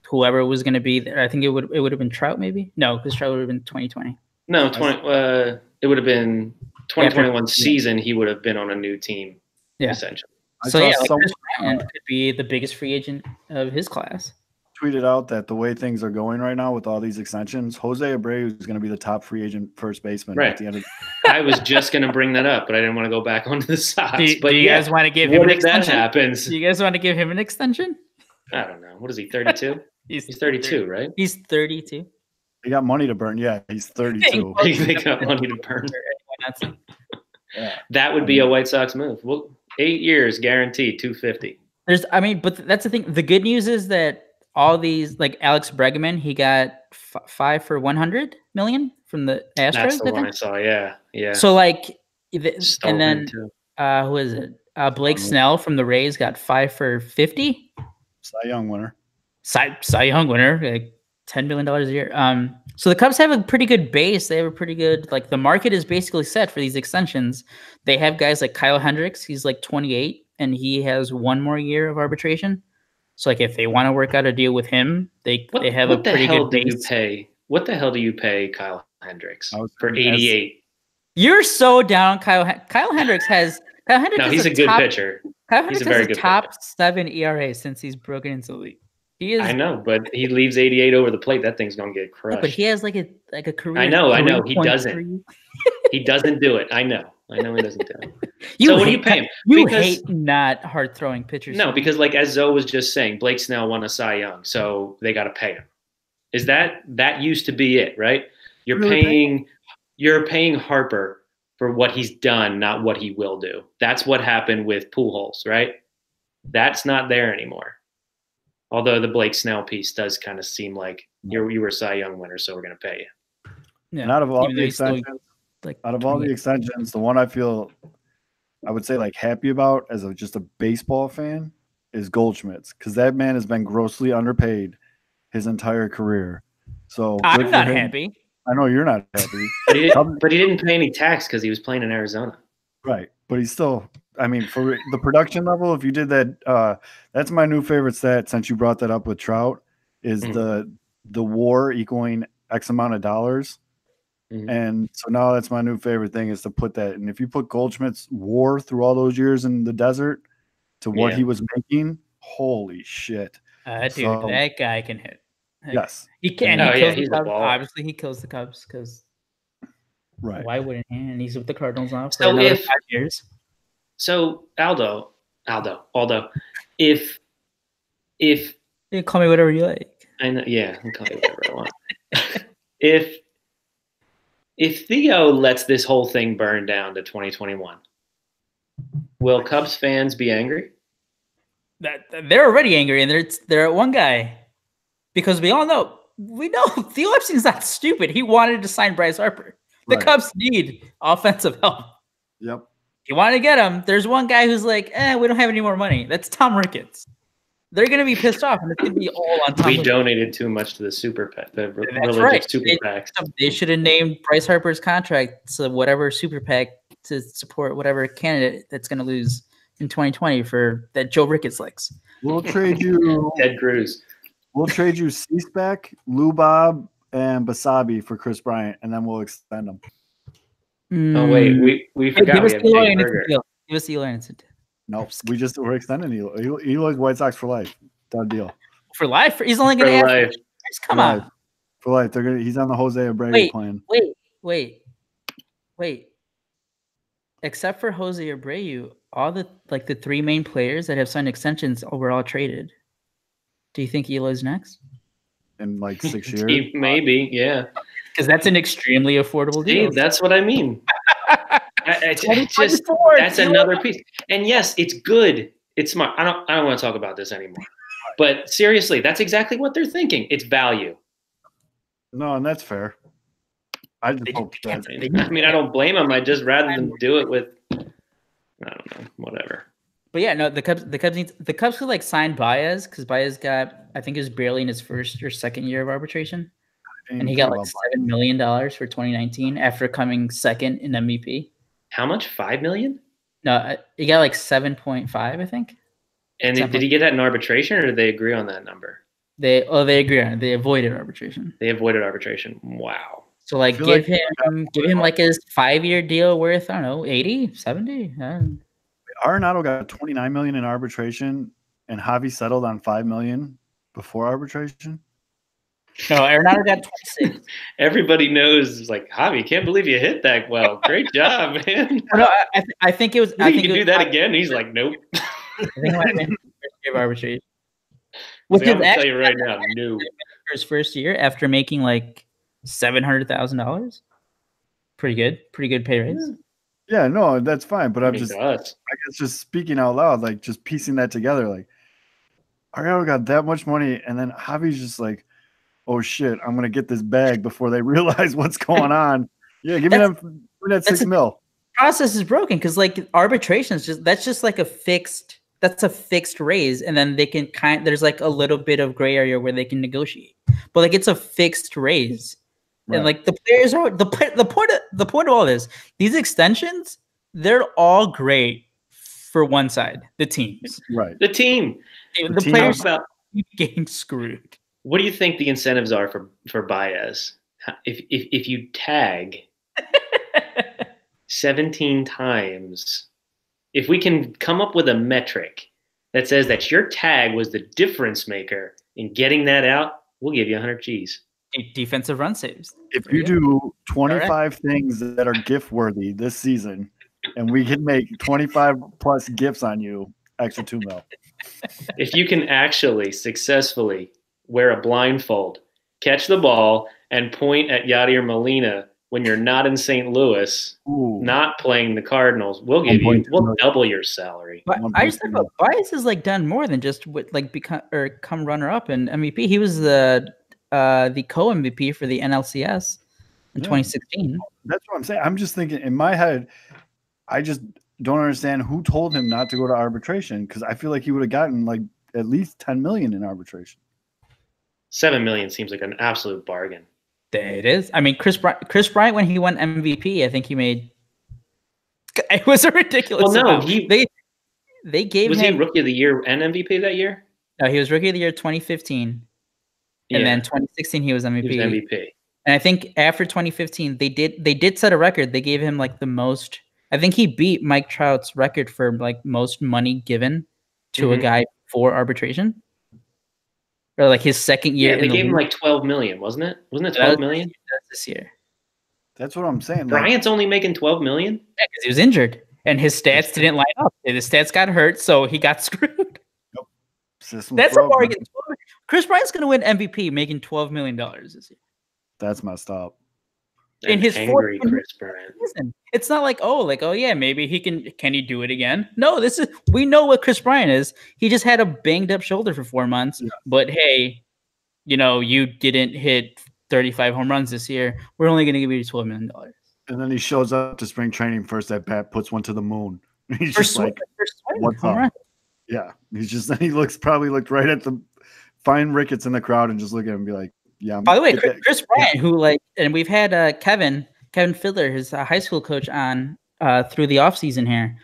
whoever was going to be there, I think it would have been Trout maybe. No, because Trout would have been 2020. No, it would have been 2021 season. He would have been on a new team, essentially. So Chris Bryant could be the biggest free agent of his class. Tweeted out that the way things are going right now with all these extensions, Jose Abreu is going to be the top free agent first baseman at the end of the I was just going to bring that up, but I didn't want to go back onto the Sox. Do you guys want to give him an extension? That happens? Do you guys want to give him an extension? I don't know. What is he, 32? He's 32, right? He's 32. He got money to burn. Yeah, he's 32. They got money to burn. That would be a White Sox move. Well, 8 years guaranteed, 250. But that's the thing. The good news is that all these, like Alex Bregman, he got 5 for 100 million from the Astros. That's the one I saw. Yeah. So like, and then who is it? Blake Snell from the Rays got 5 for 50. Cy Young winner. Cy Young winner, like $10 million a year. So the Cubs have a pretty good base. They have a pretty good, like, the market is basically set for these extensions. They have guys like Kyle Hendricks. He's like 28 and he has 1 more year of arbitration. So like if they want to work out a deal with him, they have a pretty good base. What the hell do you pay Kyle Hendricks for 88? You're so down, Kyle Hendricks has. No, he's a good pitcher. Kyle Hendricks has a top 7 ERA since he's broken into the league. He is. I know, but he leaves 88 over the plate. That thing's gonna get crushed. Yeah, but he has like a career. I know. He doesn't. He doesn't do it. I know he doesn't do it. So what do you pay him? You hate not hard throwing pitchers. No, because like as Zoe was just saying, Blake Snell won a Cy Young, so they got to pay him. Is that used to be it, right? You're paying Harper for what he's done, not what he will do. That's what happened with Pujols, right? That's not there anymore. Although the Blake Snell piece does kind of seem like you were a Cy Young winner, so we're going to pay you. Yeah. And out of all the extensions, the one I would say like happy about as just a baseball fan is Goldschmidt's, because that man has been grossly underpaid his entire career. So I'm not happy. I know you're not happy. But he didn't pay any tax because he was playing in Arizona. Right. But he's still, I mean, for the production level, if you did that, that's my new favorite stat since you brought that up with Trout, is the WAR equaling X amount of dollars. And so now that's my new favorite thing is to put that. And if you put Goldschmidt's WAR through all those years in the desert to what he was making, holy shit. Dude, that guy can hit. Yes. He can. Oh, he yeah, kills he's the a Cubs. baller. Obviously, he kills the Cubs because why wouldn't he? And he's with the Cardinals now for So another 5 years. So Aldo, if you can call me whatever you like. I know, yeah, I can call you whatever I want. If Theo lets this whole thing burn down to 2021, will Cubs fans be angry? They're already angry, and they're at one guy because we know Theo Epstein's not stupid. He wanted to sign Bryce Harper. The Cubs need offensive help. Yep. You want to get him. There's one guy who's like, we don't have any more money. That's Tom Ricketts. They're going to be pissed off, and it's going to be all on Tom We Ricketts. donated too much to the super PAC, the religious right. super PAC. They should have named Bryce Harper's contract to whatever super PAC to support whatever candidate that's going to lose in 2020 for that Joe Ricketts likes. We'll trade you Ted Cruz. We'll trade you C-Spec, Lou Bob, and Basabi for Chris Bryant, and then we'll extend them. Oh wait, we forgot we have Jay Berger. Give us Eloy. Nope, we're extending Eloy. Eloy's White Sox for life. Done deal. For life? He's only going to have come on. For life. He's on the Jose Abreu plan. Wait. Except for Jose Abreu, all the 3 main players that have signed extensions were all traded. Do you think Eloy's next? In 6 years? Maybe, yeah. Because that's an extremely affordable deal. That's what I mean. That's another piece. And yes, it's good. It's smart. I don't want to talk about this anymore. But seriously, that's exactly what they're thinking. It's value. No, and that's fair. I just hope that. I mean, I don't blame them. I'd just rather them do it with, I don't know, whatever. But yeah, no, the Cubs could sign Baez because Baez got, I think, he was barely in his first or second year of arbitration, and he got $7 million for 2019 after coming second in MVP. How much? $5 million? No, he got 7.5, I think. And did he get that in arbitration, or did they agree on that number? They agree on it. They avoided arbitration. Wow. So give him his 5-year deal worth, I don't know, 80, 70. Arenado got $29 million in arbitration, and Javi settled on $5 million before arbitration. No, Arenado got 26. Everybody knows, Javi, can't believe you hit that well. Great job, man. No, I think it was. I think you can do that again. He's like, nope. I think it might have been his first year of arbitration. I'm going to tell you right now, no. His first year after making $700,000. Pretty good pay raise. Yeah, no, that's fine. But I guess just speaking out loud, just piecing that together, Arenado got that much money, and then Javi's just oh shit, I'm gonna get this bag before they realize what's going on. Yeah, give me that $6 million. Process is broken because arbitration is that's just a fixed raise, and then they can there's a little bit of gray area where they can negotiate, but it's a fixed raise. Right. And the players are the point of all this. These extensions, they're all great for one side, the teams. Right. The team. The players are getting screwed. What do you think the incentives are for Baez? If you tag 17 times, if we can come up with a metric that says that your tag was the difference maker in getting that out, we'll give you 100 G's. Defensive run saves. If you do 25 things that are gift worthy this season, and we can make 25 plus gifts on you, extra $2 million. If you can actually successfully wear a blindfold, catch the ball, and point at Yadier Molina when you're not in St. Louis, not playing the Cardinals, we'll double your salary. But I just think Baez has done more than just come runner up in MVP. He was the co-MVP for the NLCS in 2016. That's what I'm saying. I'm just thinking in my head, I just don't understand who told him not to go to arbitration, because I feel like he would have gotten at least $10 million in arbitration. $7 million seems like an absolute bargain. It is. I mean, Chris Bryant, when he won MVP, I think he made. It was a ridiculous. Well, no, they gave was him. he Rookie of the Year and MVP that year? No, he was Rookie of the Year 2015, and then 2016 he was MVP. He was MVP. And I think after 2015, they did set a record. They gave him like the most. I think he beat Mike Trout's record for like most money given to a guy for arbitration, or like his second year. Yeah, they gave him like 12 million, wasn't it? Wasn't it 12 million? That's this year. That's what I'm saying. Bryant's only making 12 million? Yeah, because he was injured and his stats didn't line up. His stats got hurt, so he got screwed. Yep. That's a bargain. Chris Bryant's going to win MVP, making $12 million this year. That's messed up. In his angry Chris Bryant. It's not like oh yeah, maybe he can he do it again? No, we know what Chris Bryant is. He just had a banged up shoulder for 4 months. Yeah. But hey, you didn't hit 35 home runs this year. We're only going to give you $12 million. And then he shows up to spring training first at bat, puts one to the moon. He's for just swing, like, what's up? Yeah, he probably looked right at the fine Ricketts in the crowd and just look at him and be like, yeah. By the way, Chris Bryant, who and we've had Kevin Fiddler, his high school coach, on through the offseason here.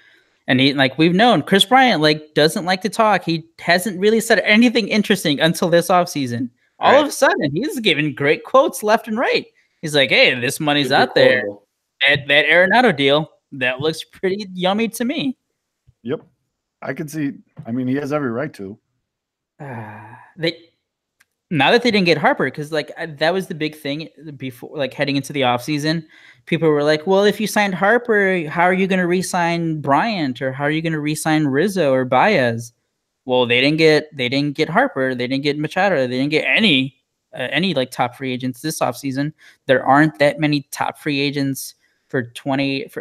And we've known Chris Bryant doesn't like to talk. He hasn't really said anything interesting until this offseason. All of a sudden, he's giving great quotes left and right. He's like, hey, this money's out there. That Arenado deal, that looks pretty yummy to me. Yep. I can see. I mean, he has every right to. Now that they didn't get Harper, because that was the big thing before, heading into the offseason. People were like, well, if you signed Harper, how are you going to re-sign Bryant, or how are you going to re-sign Rizzo or Baez? Well, they didn't get Harper, they didn't get Machado, they didn't get any top free agents this offseason. There aren't that many top free agents for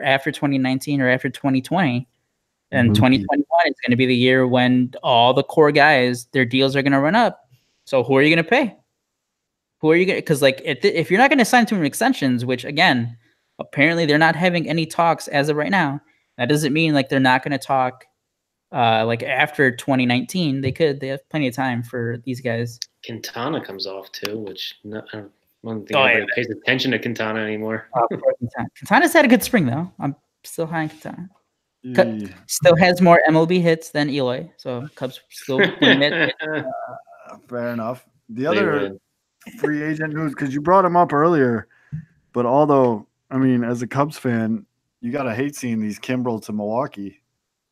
after 2019 or after 2020. And 2021 is going to be the year when all the core guys, their deals are going to run up. So who are you going to pay? Who are you going to? Because if you're not going to sign to extensions, which again, apparently they're not having any talks as of right now, that doesn't mean they're not going to talk after 2019. They have plenty of time for these guys. Quintana comes off too, which I don't think anybody pays attention to Quintana anymore. Quintana's had a good spring though. I'm still high on Quintana. Still has more MLB hits than Eloy, so Cubs still win it. Fair enough. The other free agent news, because you brought him up earlier, but although, I mean, as a Cubs fan, you got to hate seeing these Kimbrel to Milwaukee.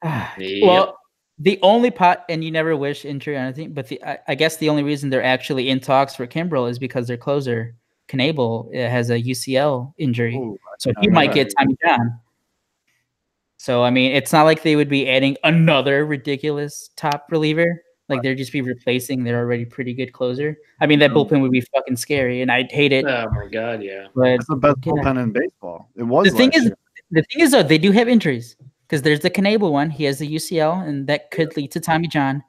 Well, the only and you never wish injury on anything, but I guess the only reason they're actually in talks for Kimbrel is because their closer, Knebel, has a UCL injury. So he might get Tommy John. So, I mean, it's not like they would be adding another ridiculous top reliever. They'd just be replacing their already pretty good closer. I mean, that bullpen would be fucking scary, and I'd hate it. Oh, my God, yeah. But it's the best bullpen in baseball. It was the thing is, though, they do have injuries. Because there's the Knebel one. He has the UCL, and that could lead to Tommy John.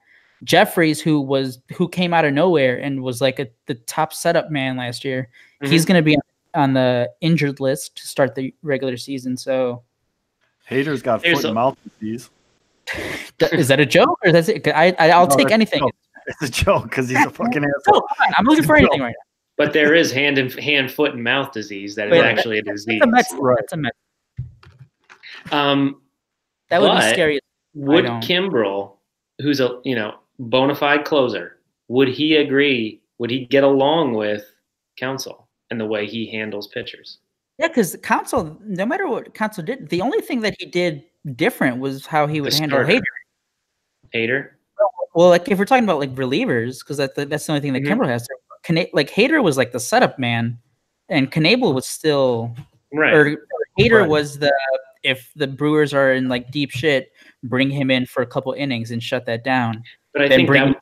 Jeffries, who came out of nowhere and was the top setup man last year, he's going to be on the injured list to start the regular season. So Hader's got foot and mouth disease. Is that a joke, or that's it? I'll take anything. It's a joke because he's a fucking asshole. I'm looking for anything right now. But there is hand, foot, and mouth disease that is actually a disease. That's a mess. That would be scary. Would Kimbrel, who's a bona fide closer, would he agree? Would he get along with Counsell and the way he handles pitchers? Yeah, because Counsell, no matter what Counsell did, the only thing that he did different was how he would handle Hader. Hader? Well, if we're talking about relievers, because that's the only thing that Kimbrel has. Hader was the setup man, and Knebel was still right. Or Hader was if the Brewers are in deep shit, bring him in for a couple innings and shut that down. But I think bring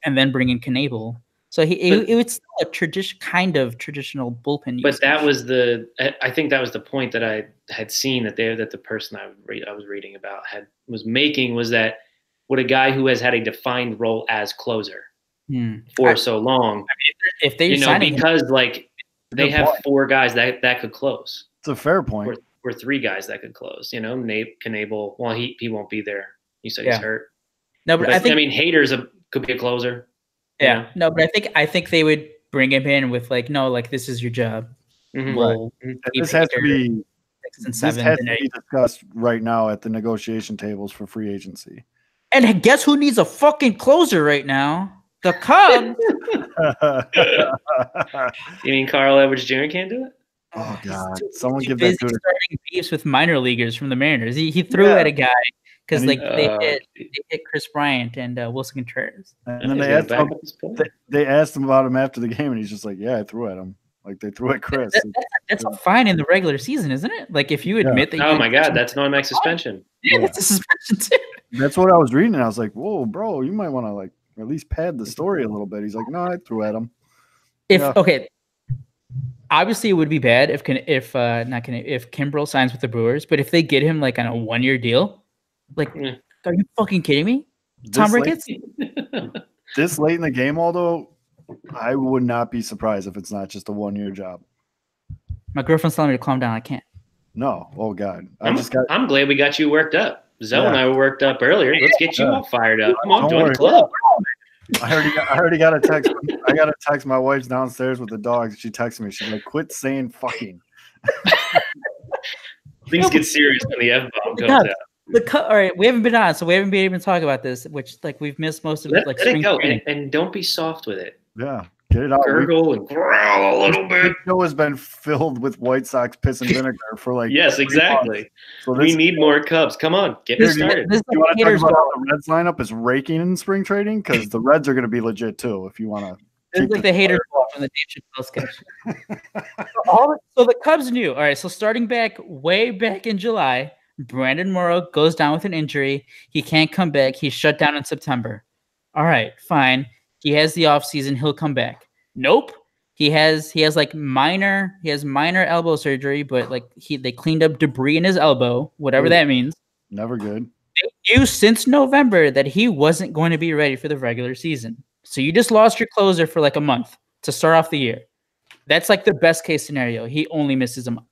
in Knebel. So it was still a traditional bullpen. But that was I think that was the point that I had seen that the person I was reading about was making was that would a guy who has had a defined role as closer for so long, if they because they have four guys that could close. It's a fair point. Or three guys that could close. Knebel. Well, he won't be there. You said he's hurt. No, but I think Hader's could be a closer. Yeah. No, but I think they would bring him in with like, no, like this is your job. We'll This has to be 6 and 7. This has to be discussed right now at the negotiation tables for free agency. And guess who needs a fucking closer right now? The Cubs. You mean Carl Edwards Jr. can't do it? Oh God! Someone give that dude starting beefs with minor leaguers from the Mariners. He threw at a guy because like they hit Chris Bryant and Wilson Contreras. And then they asked him about him after the game, and he's just like, "Yeah, I threw at him. Like they threw at Chris." That's a fine in the regular season, isn't it? Like if you admit that. Oh my God, that's an automatic suspension. Yeah, that's a suspension too. That's what I was reading, and I was like, "Whoa, bro, you might want to like at least pad the story a little bit." He's like, "No, I threw at him." Okay. Obviously, it would be bad if Kimbrel signs with the Brewers, but if they get him like on a 1-year deal, like, are you fucking kidding me? Tom Ricketts? This late in the game, although, I would not be surprised if it's not just a 1-year job. My girlfriend's telling me to calm down. I can't. No. Oh God. I'm glad we got you worked up. Zoe and I were worked up earlier. Let's get you all fired up. Come on, join the club. I already got a text. I got a text. My wife's downstairs with the dogs. She texted me. She's like, "Quit saying fucking." Things get serious when the F-bomb comes out. All right, we haven't been on, so we haven't been able to talk about this, which like we've missed most of it. Like let it go, and don't be soft with it. Yeah, get it out. Gurgle and growl a little bit. The show has been filled with White Sox piss and vinegar for like. Yes, exactly. So we need more Cubs. Come on, get me started. You want to talk about how the Reds lineup is raking in spring trading? Because the Reds are going to be legit too. If you want to. It's like the haters ball from the Dave Chappelle sketch. So the Cubs knew. All right, so starting way back in July, Brandon Morrow goes down with an injury. He can't come back. He's shut down in September. All right, fine. He has the offseason. He'll come back. Nope. He has minor elbow surgery, but like they cleaned up debris in his elbow, whatever that means. Never good. They knew since November that he wasn't going to be ready for the regular season. So you just lost your closer for like a month to start off the year. That's like the best case scenario. He only misses a month.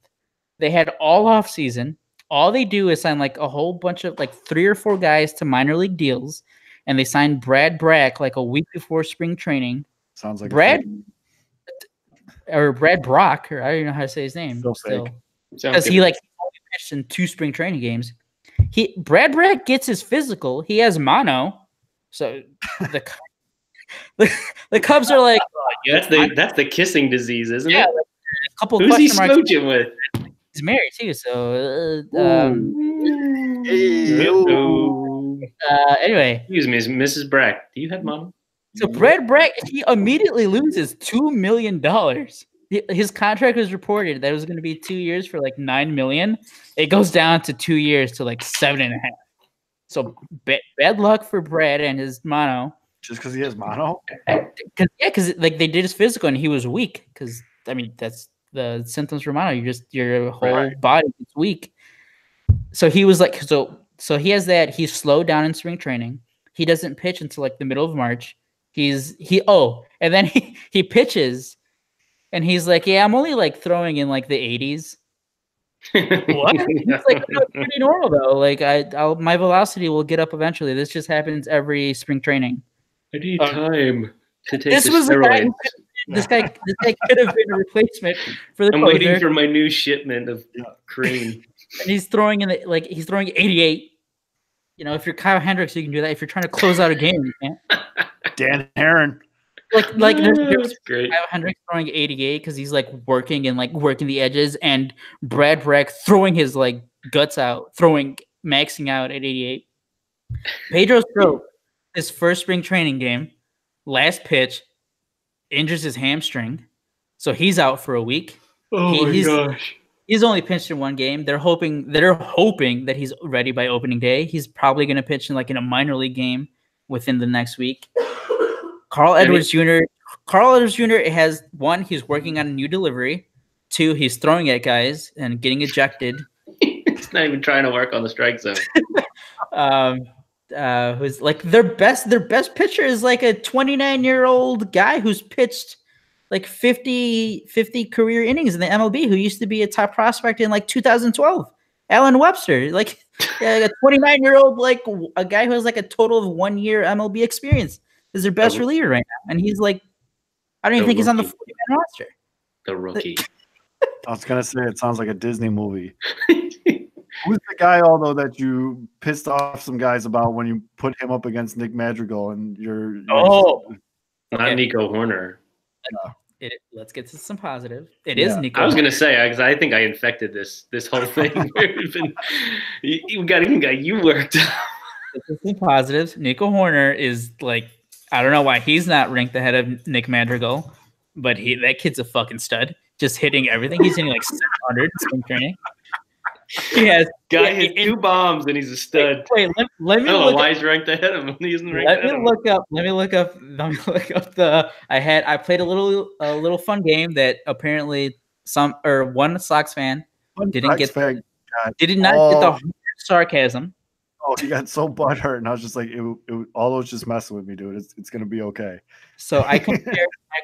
They had all off season. All they do is sign like a whole bunch of like 3 or 4 guys to minor league deals, and they signed Brad Brack like a week before spring training. Sounds like Brad Brock, or I don't even know how to say his name. Still, because he like only pitched in 2 spring training games. Brad Brack gets his physical. He has mono, so the Cubs are like, that's the kissing disease, isn't it? Like a couple. Who's he smooching with? He's married too. So anyway, excuse me, Mrs. Brack. Do you have mono? So Brad Brack, he immediately loses $2 million. His contract was reported that it was going to be 2 years for like $9 million. It goes down to 2 years to like 7.5. So bad luck for Brad and his mono. Just because he has mono? Because like they did his physical and he was weak. Because I mean that's the symptoms for mono. Your whole body is weak. So he was like so he has that. He's slowed down in spring training. He doesn't pitch until like the middle of March. And then he pitches, and he's like, yeah, I'm only like throwing in like the 80s. What? It's like pretty normal though. Like my velocity will get up eventually. This just happens every spring training. I need time to take this was steroids. This guy could have been a replacement for the. I'm waiting for my new shipment of cream. And he's throwing 88. You know, if you're Kyle Hendricks, you can do that. If you're trying to close out a game, you can't. Dan Heron. Like there's great. Kyle Hendricks throwing 88 because he's like working the edges, and Brad Brack throwing his like guts out, maxing out at 88. Pedro Strop, his first spring training game, last pitch, injures his hamstring, so he's out for a week. Oh my gosh. He's only pitched in 1 game. They're hoping that he's ready by opening day. He's probably going to pitch in a minor league game within the next week. Carl Edwards Jr. has 1, he's working on a new delivery. 2, he's throwing at guys and getting ejected. He's not even trying to work on the strike zone. Who's like their best pitcher is like a 29-year-old guy who's pitched like 50 career innings in the MLB, who used to be a top prospect in like 2012. Alan Webster, like a 29-year-old, like a guy who has like a total of 1 year MLB experience, is their best reliever right now. And he's like, I don't even The think he's on the rookie. 40-man roster. The rookie. I was gonna say it sounds like a Disney movie. Who's the guy, although, that you pissed off some guys about when you put him up against Nick Madrigal and you're Not Nico Horner. Let's get to some positive. It is Nico. I was gonna say because I think I infected this whole thing. You got you worked. Some positives. Nico Horner is like, I don't know why he's not ranked ahead of Nick Madrigal, but that kid's a fucking stud. Just hitting everything. He's hitting like 700 in spring training. He has hit 2 bombs and he's a stud. Wait, let me I don't know look why up, he's ranked ahead of him. He isn't ranked let ahead me of look up. Let me look up the. I played a little fun game that apparently one Sox fan did not get the sarcasm. Oh, he got so butthurt, and I was just like, all those just messing with me, dude. It's gonna be okay. So I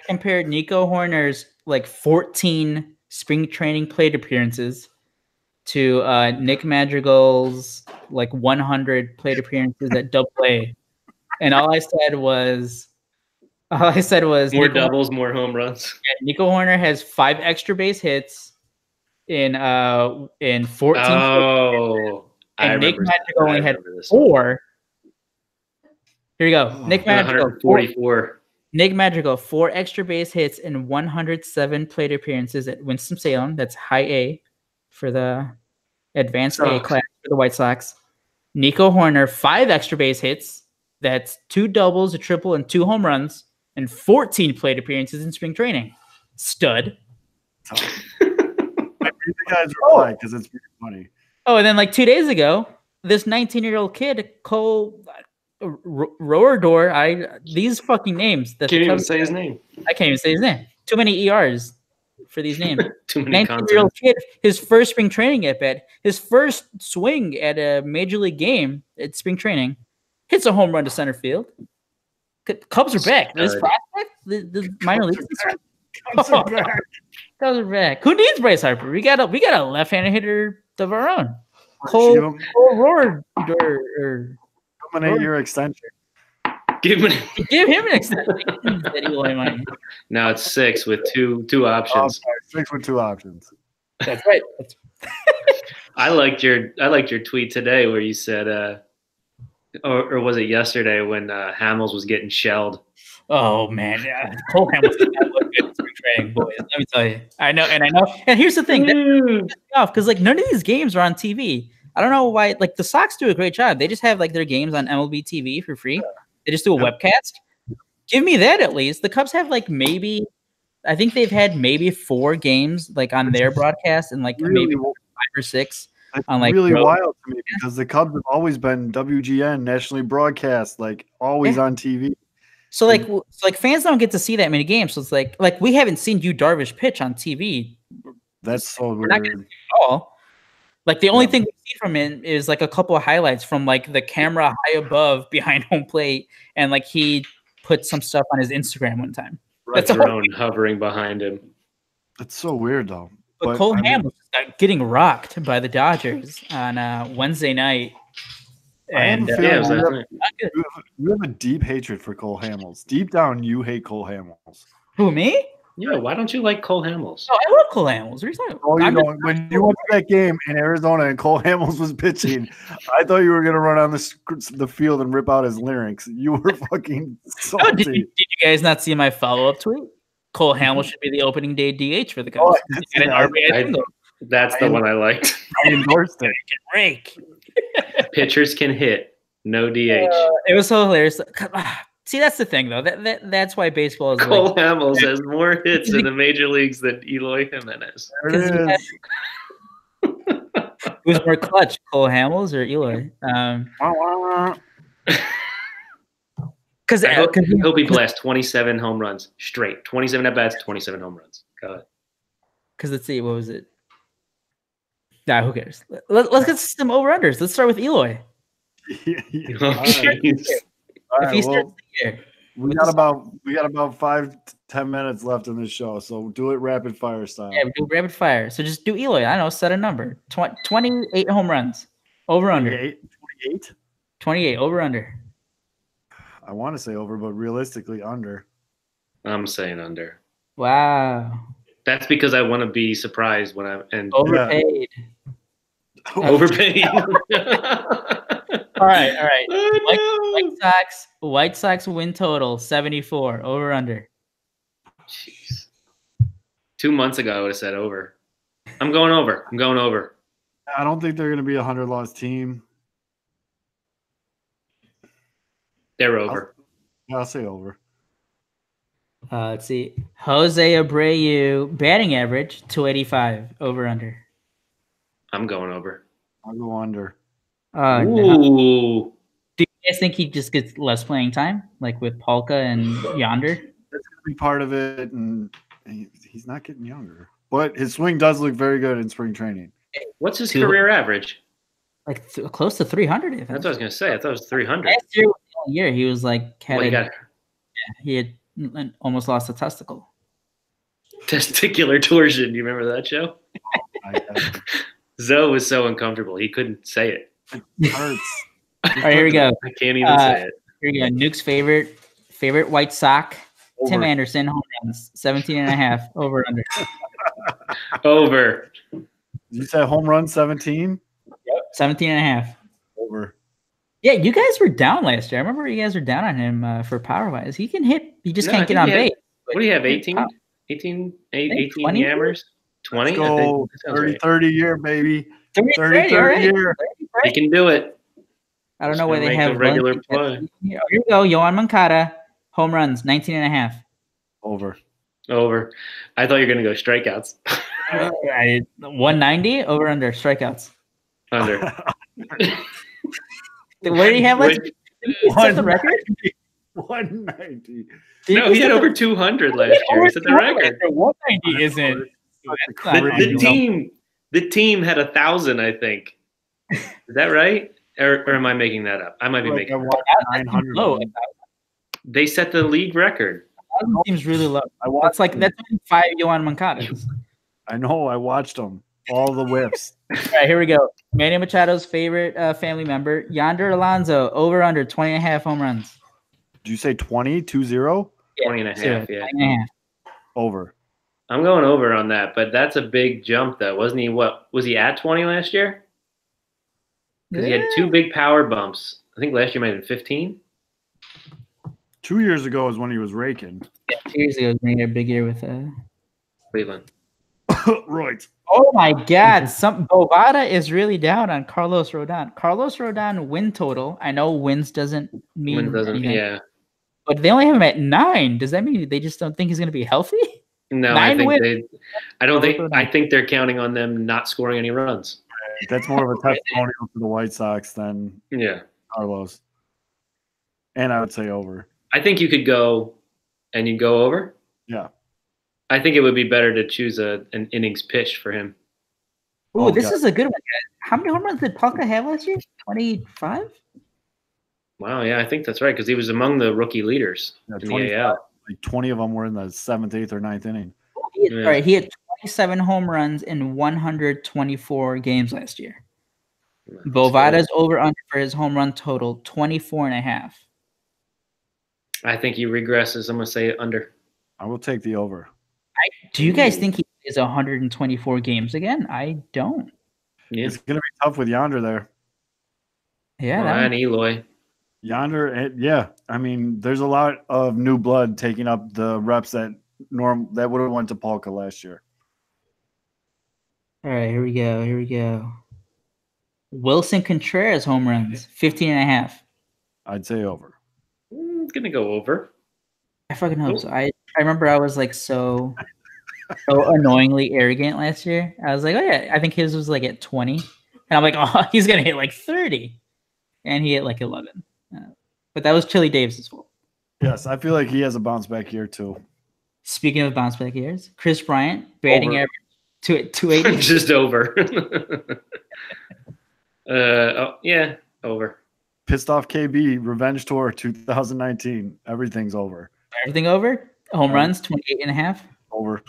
compared Nico Horner's like 14 spring training plate appearances to Nick Madrigal's like 100 plate appearances at AA, and all I said was more Nico doubles, more home runs. Nico Horner has 5 extra base hits in 14. Oh. And Nick Madrigal only had 4. Here you go. Nick Madrigal 144. Nick Madrigal 4 extra base hits and 107 plate appearances at Winston-Salem. That's high A for the advanced A class for the White Sox. Nico Horner 5 extra base hits. That's 2 doubles, a triple, and 2 home runs, and 14 plate appearances in spring training. Stud. You guys reply because it's pretty funny. Oh, and then like 2 days ago, this 19-year-old kid, Cole Roerdor, these fucking names. Can't even say his name. I can't even say his name. Too many ERs for these names. Too many 19-year-old kid, his first spring training at bat, his first swing at a major league game at spring training, hits a home run to center field. Cubs are back. This prospect, the minor leagues. Cubs are back. Cubs are back. Who needs Bryce Harper? We got a left-handed hitter of our own. Cole Roerdor. Dominate your extension. Give him an extension. Now it's 6 with two options. Oh, 6 with 2 options. That's right. I liked your tweet today where you said, or was it yesterday when Hamels was getting shelled? Oh man, yeah. Cole Hamels did not look good in spring training, boys. Let me tell you. I know. And here's the thing, because like none of these games are on TV. I don't know why. Like the Sox do a great job. They just have like their games on MLB TV for free. They just do a webcast. Give me that at least. The Cubs have like I think they've had maybe 4 games like on their broadcast and like maybe 5 or 6 on like really wild to me because the Cubs have always been WGN nationally broadcast, like always on TV. So like fans don't get to see that many games. So it's like we haven't seen Yu Darvish pitch on TV. That's so weird. At all. Like the only thing we see from him is like a couple of highlights from like the camera high above behind home plate, and like he put some stuff on his Instagram one time. That's a drone hovering behind him. That's so weird though. But Cole Hamels is getting rocked by the Dodgers on Wednesday night. And you have a deep hatred for Cole Hamels. Deep down, you hate Cole Hamels. Who, me? Yeah, why don't you like Cole Hamels? Oh, I love Cole Hamels. What are you talking about? Oh, when you went to that game in Arizona and Cole Hamels was pitching, I thought you were going to run on the field and rip out his larynx. You were fucking salty. Oh, did you guys not see my follow-up tweet? Cole Hamels should be the opening day DH for the Cubs. That's the one I liked. I endorsed it. Rake. Pitchers can hit, no DH. It was so hilarious. See, that's the thing, though. That's why baseball is. Cole Hamels has more hits in the major leagues than Eloy Jimenez. Who's more clutch, Cole Hamels or Eloy? Because I hope he blasts 27 home runs straight. 27 at bats, 27 home runs. Go ahead. Because let's see, what was it? Nah, who cares? Let's get some over-unders. Let's start with Eloy. We got about 5-10 minutes left in this show, so do it rapid fire style. Yeah, do rapid fire. So just do Eloy. I don't know, set a number. 28 home runs. Over under. 28? 28 over under. I want to say over, but realistically under. I'm saying under. Wow. That's because I want to be surprised when I'm Overpaid. overpaid. All right. Oh, no. White Sox win total 74. Over under. Jeez. 2 months ago, I would have said over. I'm going over. I don't think they're going to be a 100-loss team. They're over. I'll say over. Let's see. Jose Abreu batting average 285. Over under. I'm going over. I'll go under. No. Ooh. Do you guys think he just gets less playing time, like with Polka and Yonder? That's going to be part of it, and he's not getting younger. But his swing does look very good in spring training. What's his career average? Like close to 300. I think. That's what I was going to say. I thought it was 300. Last year was the only year he was like he had almost lost a testicle. Testicular torsion. You remember that show? Zoe was so uncomfortable. He couldn't say it. It hurts. All right, here we go. I can't even say it. Here we go. Nuke's favorite White Sox. Over. Tim Anderson, home runs, 17.5. Over under. Over. You said home run 17? Yep. 17.5. Over. Yeah, you guys were down last year. I remember you guys were down on him for power wise. He can hit. He just can't get on base. What do you have? 18 yammers? 20? Let's go 30 year, baby. 30 year. He can do it. I don't know why they have regular play. Here we go. Yohan Moncada, home runs, 19.5. Over. I thought you were going to go strikeouts. 190 over under strikeouts. Under. What did he have last year? Did he set the record? 190. No, he had over 200 last year. He set the record. 190 isn't. The team had 1,000, I think. Is that right? Or am I making that up? I might be making that up. 900. They set the league record. 1,000 seems really low. That's like 5 Yohan Moncadas. I know. I watched them. All the whips. All right, here we go. Manny Machado's favorite family member, Yonder Alonso, over under 20.5 home runs. Did you say 20? 2-0? 20.5, yeah. 20.5. Over. I'm going over on that, but that's a big jump, though. Wasn't he? What was he at 20 last year? Because he had 2 big power bumps. I think last year might have been 15. 2 years ago is when he was raking. Yeah, 2 years ago he had a big year with Cleveland. Right. Oh my God! Bovada is really down on Carlos Rodon. Carlos Rodon win total. I know wins doesn't mean anything, yeah. But they only have him at 9. Does that mean they just don't think he's going to be healthy? No, I think they're counting on them not scoring any runs. That's more of a testimonial for the White Sox than Carlos. And I would say over. I think you could go and you go over. Yeah. I think it would be better to choose an innings pitch for him. Ooh, this is a good one, guys. How many home runs did Polka have last year? 25? Wow, yeah, I think that's right because he was among the rookie leaders in the AL. Like 20 of them were in the 7th, 8th, or 9th inning. All right, he had 27 home runs in 124 games last year. Bovada's over under for his home run total, 24.5. I think he regresses. I'm going to say under. I will take the over. Do you guys think he is 124 games again? I don't. Yeah. It's going to be tough with Yonder there. Yeah. And Eloy. Yonder, yeah. I mean, there's a lot of new blood taking up the reps that would have went to Polka last year. All right, here we go. Wilson Contreras home runs, 15.5. I'd say over. I'm going to go over. I fucking hope so. I remember I was like so annoyingly arrogant last year. I was like, oh yeah, I think his was like at 20. And I'm like, oh, he's going to hit like 30. And he hit like 11. But that was Chili Davis' fault. Yes, I feel like he has a bounce back year too. Speaking of bounce back years, Chris Bryant, batting average 280. Just over. Yeah, over. Pissed off KB, Revenge Tour 2019. Everything's over. Everything over? Home runs, 28.5? Over.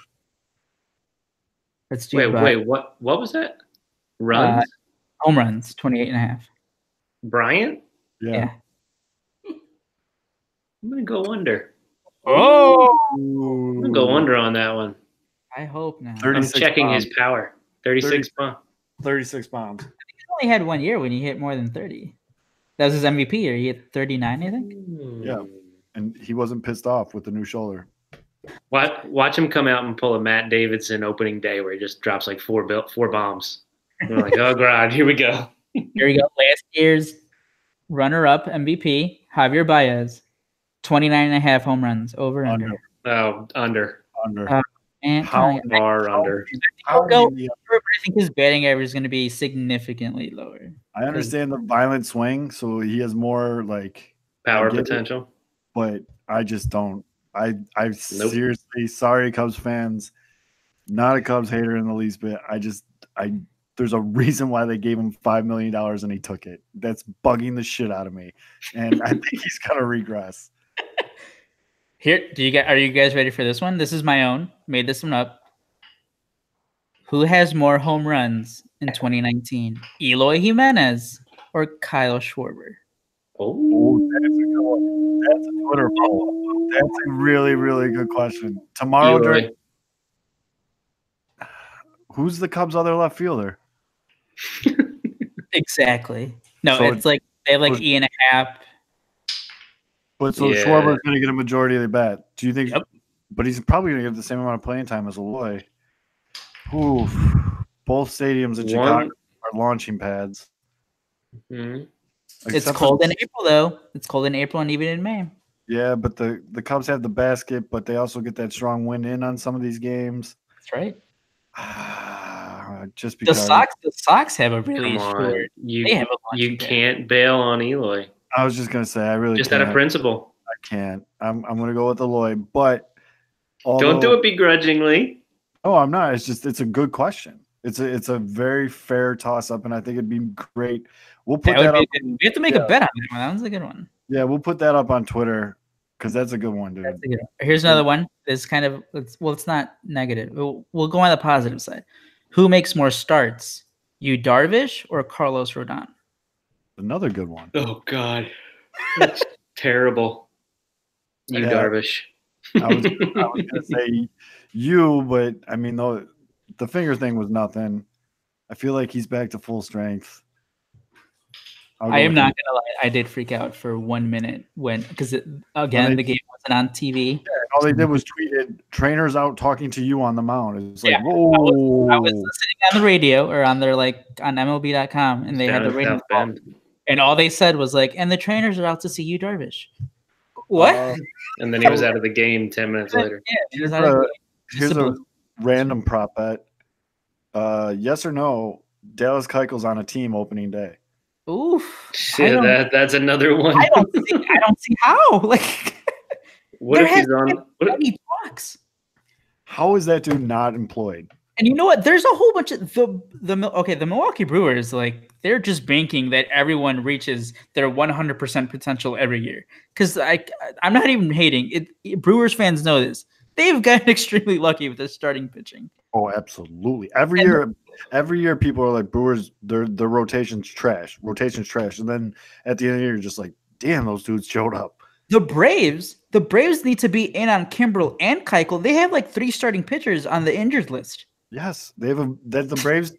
Let's do Wait, what was that? Runs? Home runs, 28.5. Bryant? Yeah. I'm going to go under. Oh, I'm gonna go under on that one. I hope not. 30. I'm 36 checking pounds. his power. 36 pounds. 36 pounds. He only had 1 year when he hit more than 30. That was his MVP year. He hit 39, I think. Yeah. And he wasn't pissed off with the new shoulder. Watch him come out and pull a Matt Davidson opening day where he just drops like four bombs. We're like, oh god, here we go. Here we go. Last year's runner-up MVP, Javier Baez, 29.5 home runs, over under. Oh, under. And How far under? I think his batting average is going to be significantly lower. I understand the violent swing, so he has more like power potential. But I just don't. Seriously, sorry, Cubs fans. Not a Cubs hater in the least bit. There's a reason why they gave him $5 million and he took it. That's bugging the shit out of me, and I think he's gonna regress. Here, are you guys ready for this one? This is my own. Made this one up. Who has more home runs in 2019? Eloy Jimenez or Kyle Schwarber? Oh, that's a good one. That's a Twitter poll. That's a really, really good question. Tomorrow, who's the Cubs' other left fielder? Exactly. No, so it's like they have like E and a half. But so Schwarber's going to get a majority of the bat. Do you think? Yep. But he's probably going to get the same amount of playing time as Eloy. Oof. Both stadiums in Chicago are launching pads. Mm-hmm. It's cold in April, though. It's cold in April and even in May. Yeah, but the Cubs have the basket, but they also get that strong wind in on some of these games. That's right. Just because the Sox have a really short. You can't bail on Eloy. I was just gonna say I really just can't. Out of principle. I can't. I'm gonna go with Eloy, but don't do it begrudgingly. Oh, I'm not. It's a good question. It's a very fair toss up, and I think it'd be great. We'll put that up. We have to make a bet on that one. That was a good one. Yeah, we'll put that up on Twitter because that's a good one, dude. Good one. Here's another one. It's kind of it's not negative. We'll go on the positive side. Who makes more starts, Yu Darvish or Carlos Rodon? Another good one. Oh God, that's terrible. Yu Darvish. I was gonna say you, but I mean the finger thing was nothing. I feel like he's back to full strength. I am not gonna lie. I did freak out for 1 minute because the game wasn't on TV. Yeah, all they did was tweeted trainers out talking to you on the mound. It was like, whoa! I was listening on the radio or on their on MLB.com, and they had the radio, and all they said was like, "And the trainers are out to see Yu Darvish." What? And then he was out of the game 10 minutes later. Yeah, he was out of the game. Here's a random prop bet. Yes or no? Dallas Keuchel's on a team opening day. Oof! Shit, that's another one. I don't see how. Like, what if he's on? Talks. How is that dude not employed? And you know what? There's a whole bunch of the Milwaukee Brewers, like they're just banking that everyone reaches their 100% potential every year. Because I'm not even hating it. Brewers fans know this. They've gotten extremely lucky with their starting pitching. Oh, absolutely. Every year, people are like, Brewers, their rotation's trash. Rotation's trash. And then at the end of the year, you're just like, damn, those dudes showed up. The Braves need to be in on Kimbrel and Keuchel. They have like 3 starting pitchers on the injured list. Yes, the Braves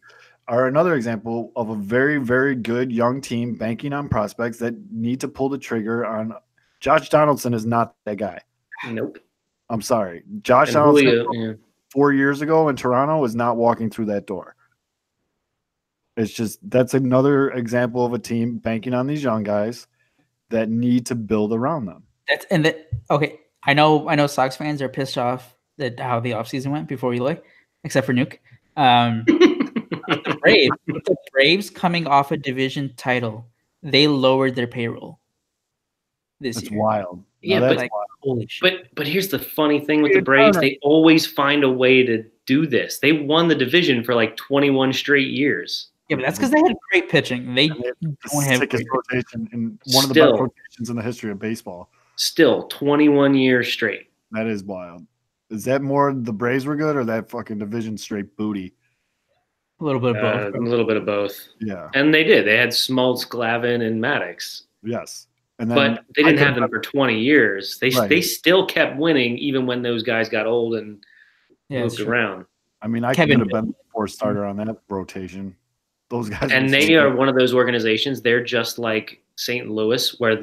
are another example of a very, very good young team banking on prospects that need to pull the trigger on. Josh Donaldson is not that guy. Nope. I'm sorry. Josh Donaldson 4 years ago in Toronto was not walking through that door. It's just that's another example of a team banking on these young guys that need to build around them. Okay. I know Sox fans are pissed off at how the offseason went before Eloy, except for Nuke. The Braves coming off a division title, they lowered their payroll this year. That's wild. Yeah, no, but wild. Holy shit. But here's the funny thing with the Braves, they always find a way to do this. They won the division for like 21 straight years. Yeah, but that's because they had great pitching. They don't have sickest rotation in one of the best rotations in the history of baseball. Still 21 years straight. That is wild. Is that more the Braves were good or that fucking division straight booty? A little bit of both. A little bit of both. Yeah. And they did. They had Smoltz, Glavine, and Maddox. Yes. And then but they didn't have them for 20 years. They still kept winning even when those guys got old and moved around. I mean, I could have been the fourth starter on that rotation. Those guys. And they are one of those organizations. They're just like St. Louis, where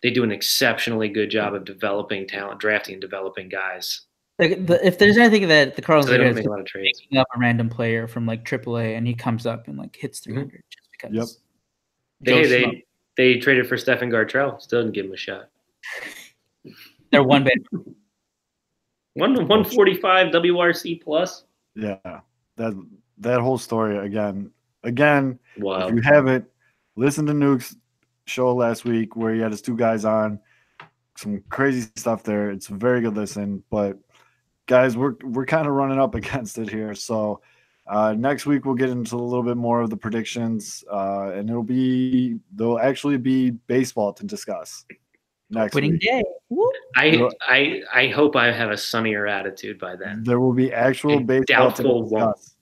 they do an exceptionally good job of developing talent, drafting and developing guys. If there's anything that the Cardinals they don't make a lot of trades, picking up a random player from like AAA and he comes up and like hits 300 just because. They traded for Stephen Gartrell. Still didn't give him a shot. They're one bad. 145 WRC plus. Yeah, that whole story again. Wow. If you haven't listened to Nuke's show last week where he had his two guys on, some crazy stuff there. It's a very good listen. But guys, we're kind of running up against it here. So next week we'll get into a little bit more of the predictions, and there'll actually be baseball to discuss next week. Day. I hope I have a sunnier attitude by then. There will be actual baseball to discuss.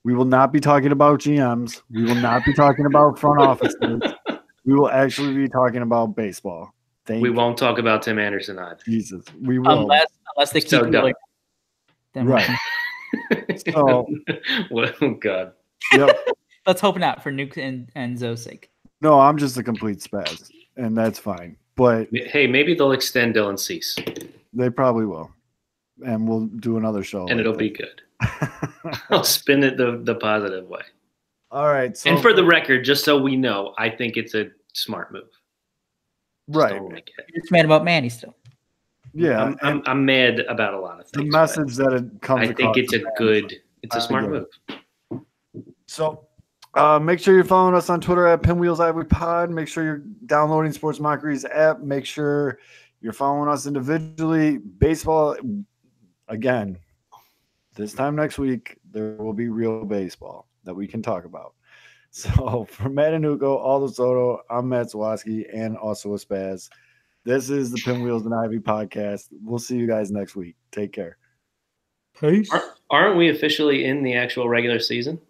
We will not be talking about GMs. We will not be talking about front offices. We will actually be talking about baseball. We won't talk about Tim Anderson either. Jesus, we will. Unless they keep going. Right. So, oh God. Yep. Let's hope not for Nuke and Zoe's sake. No, I'm just a complete spaz, and that's fine. But hey, maybe they'll extend Dylan Cease. They probably will, and we'll do another show. And it'll be good. I'll spin it the positive way. All right. So and for the record, just so we know, I think it's a smart move. Right. You're mad about Manny still. Yeah, I'm mad about a lot of things. The message that it comes. I think it's a smart move. So, make sure you're following us on Twitter at PinwheelsIvoryPod. Make sure you're downloading Sports Mockery's app. Make sure you're following us individually. Baseball, again, this time next week, there will be real baseball that we can talk about. So, for Matt Anuko, Aldo Soto, I'm Matt Zawoski, and also a Spaz. This is the Pinwheels and Ivy podcast. We'll see you guys next week. Take care. Peace. Aren't we officially in the actual regular season?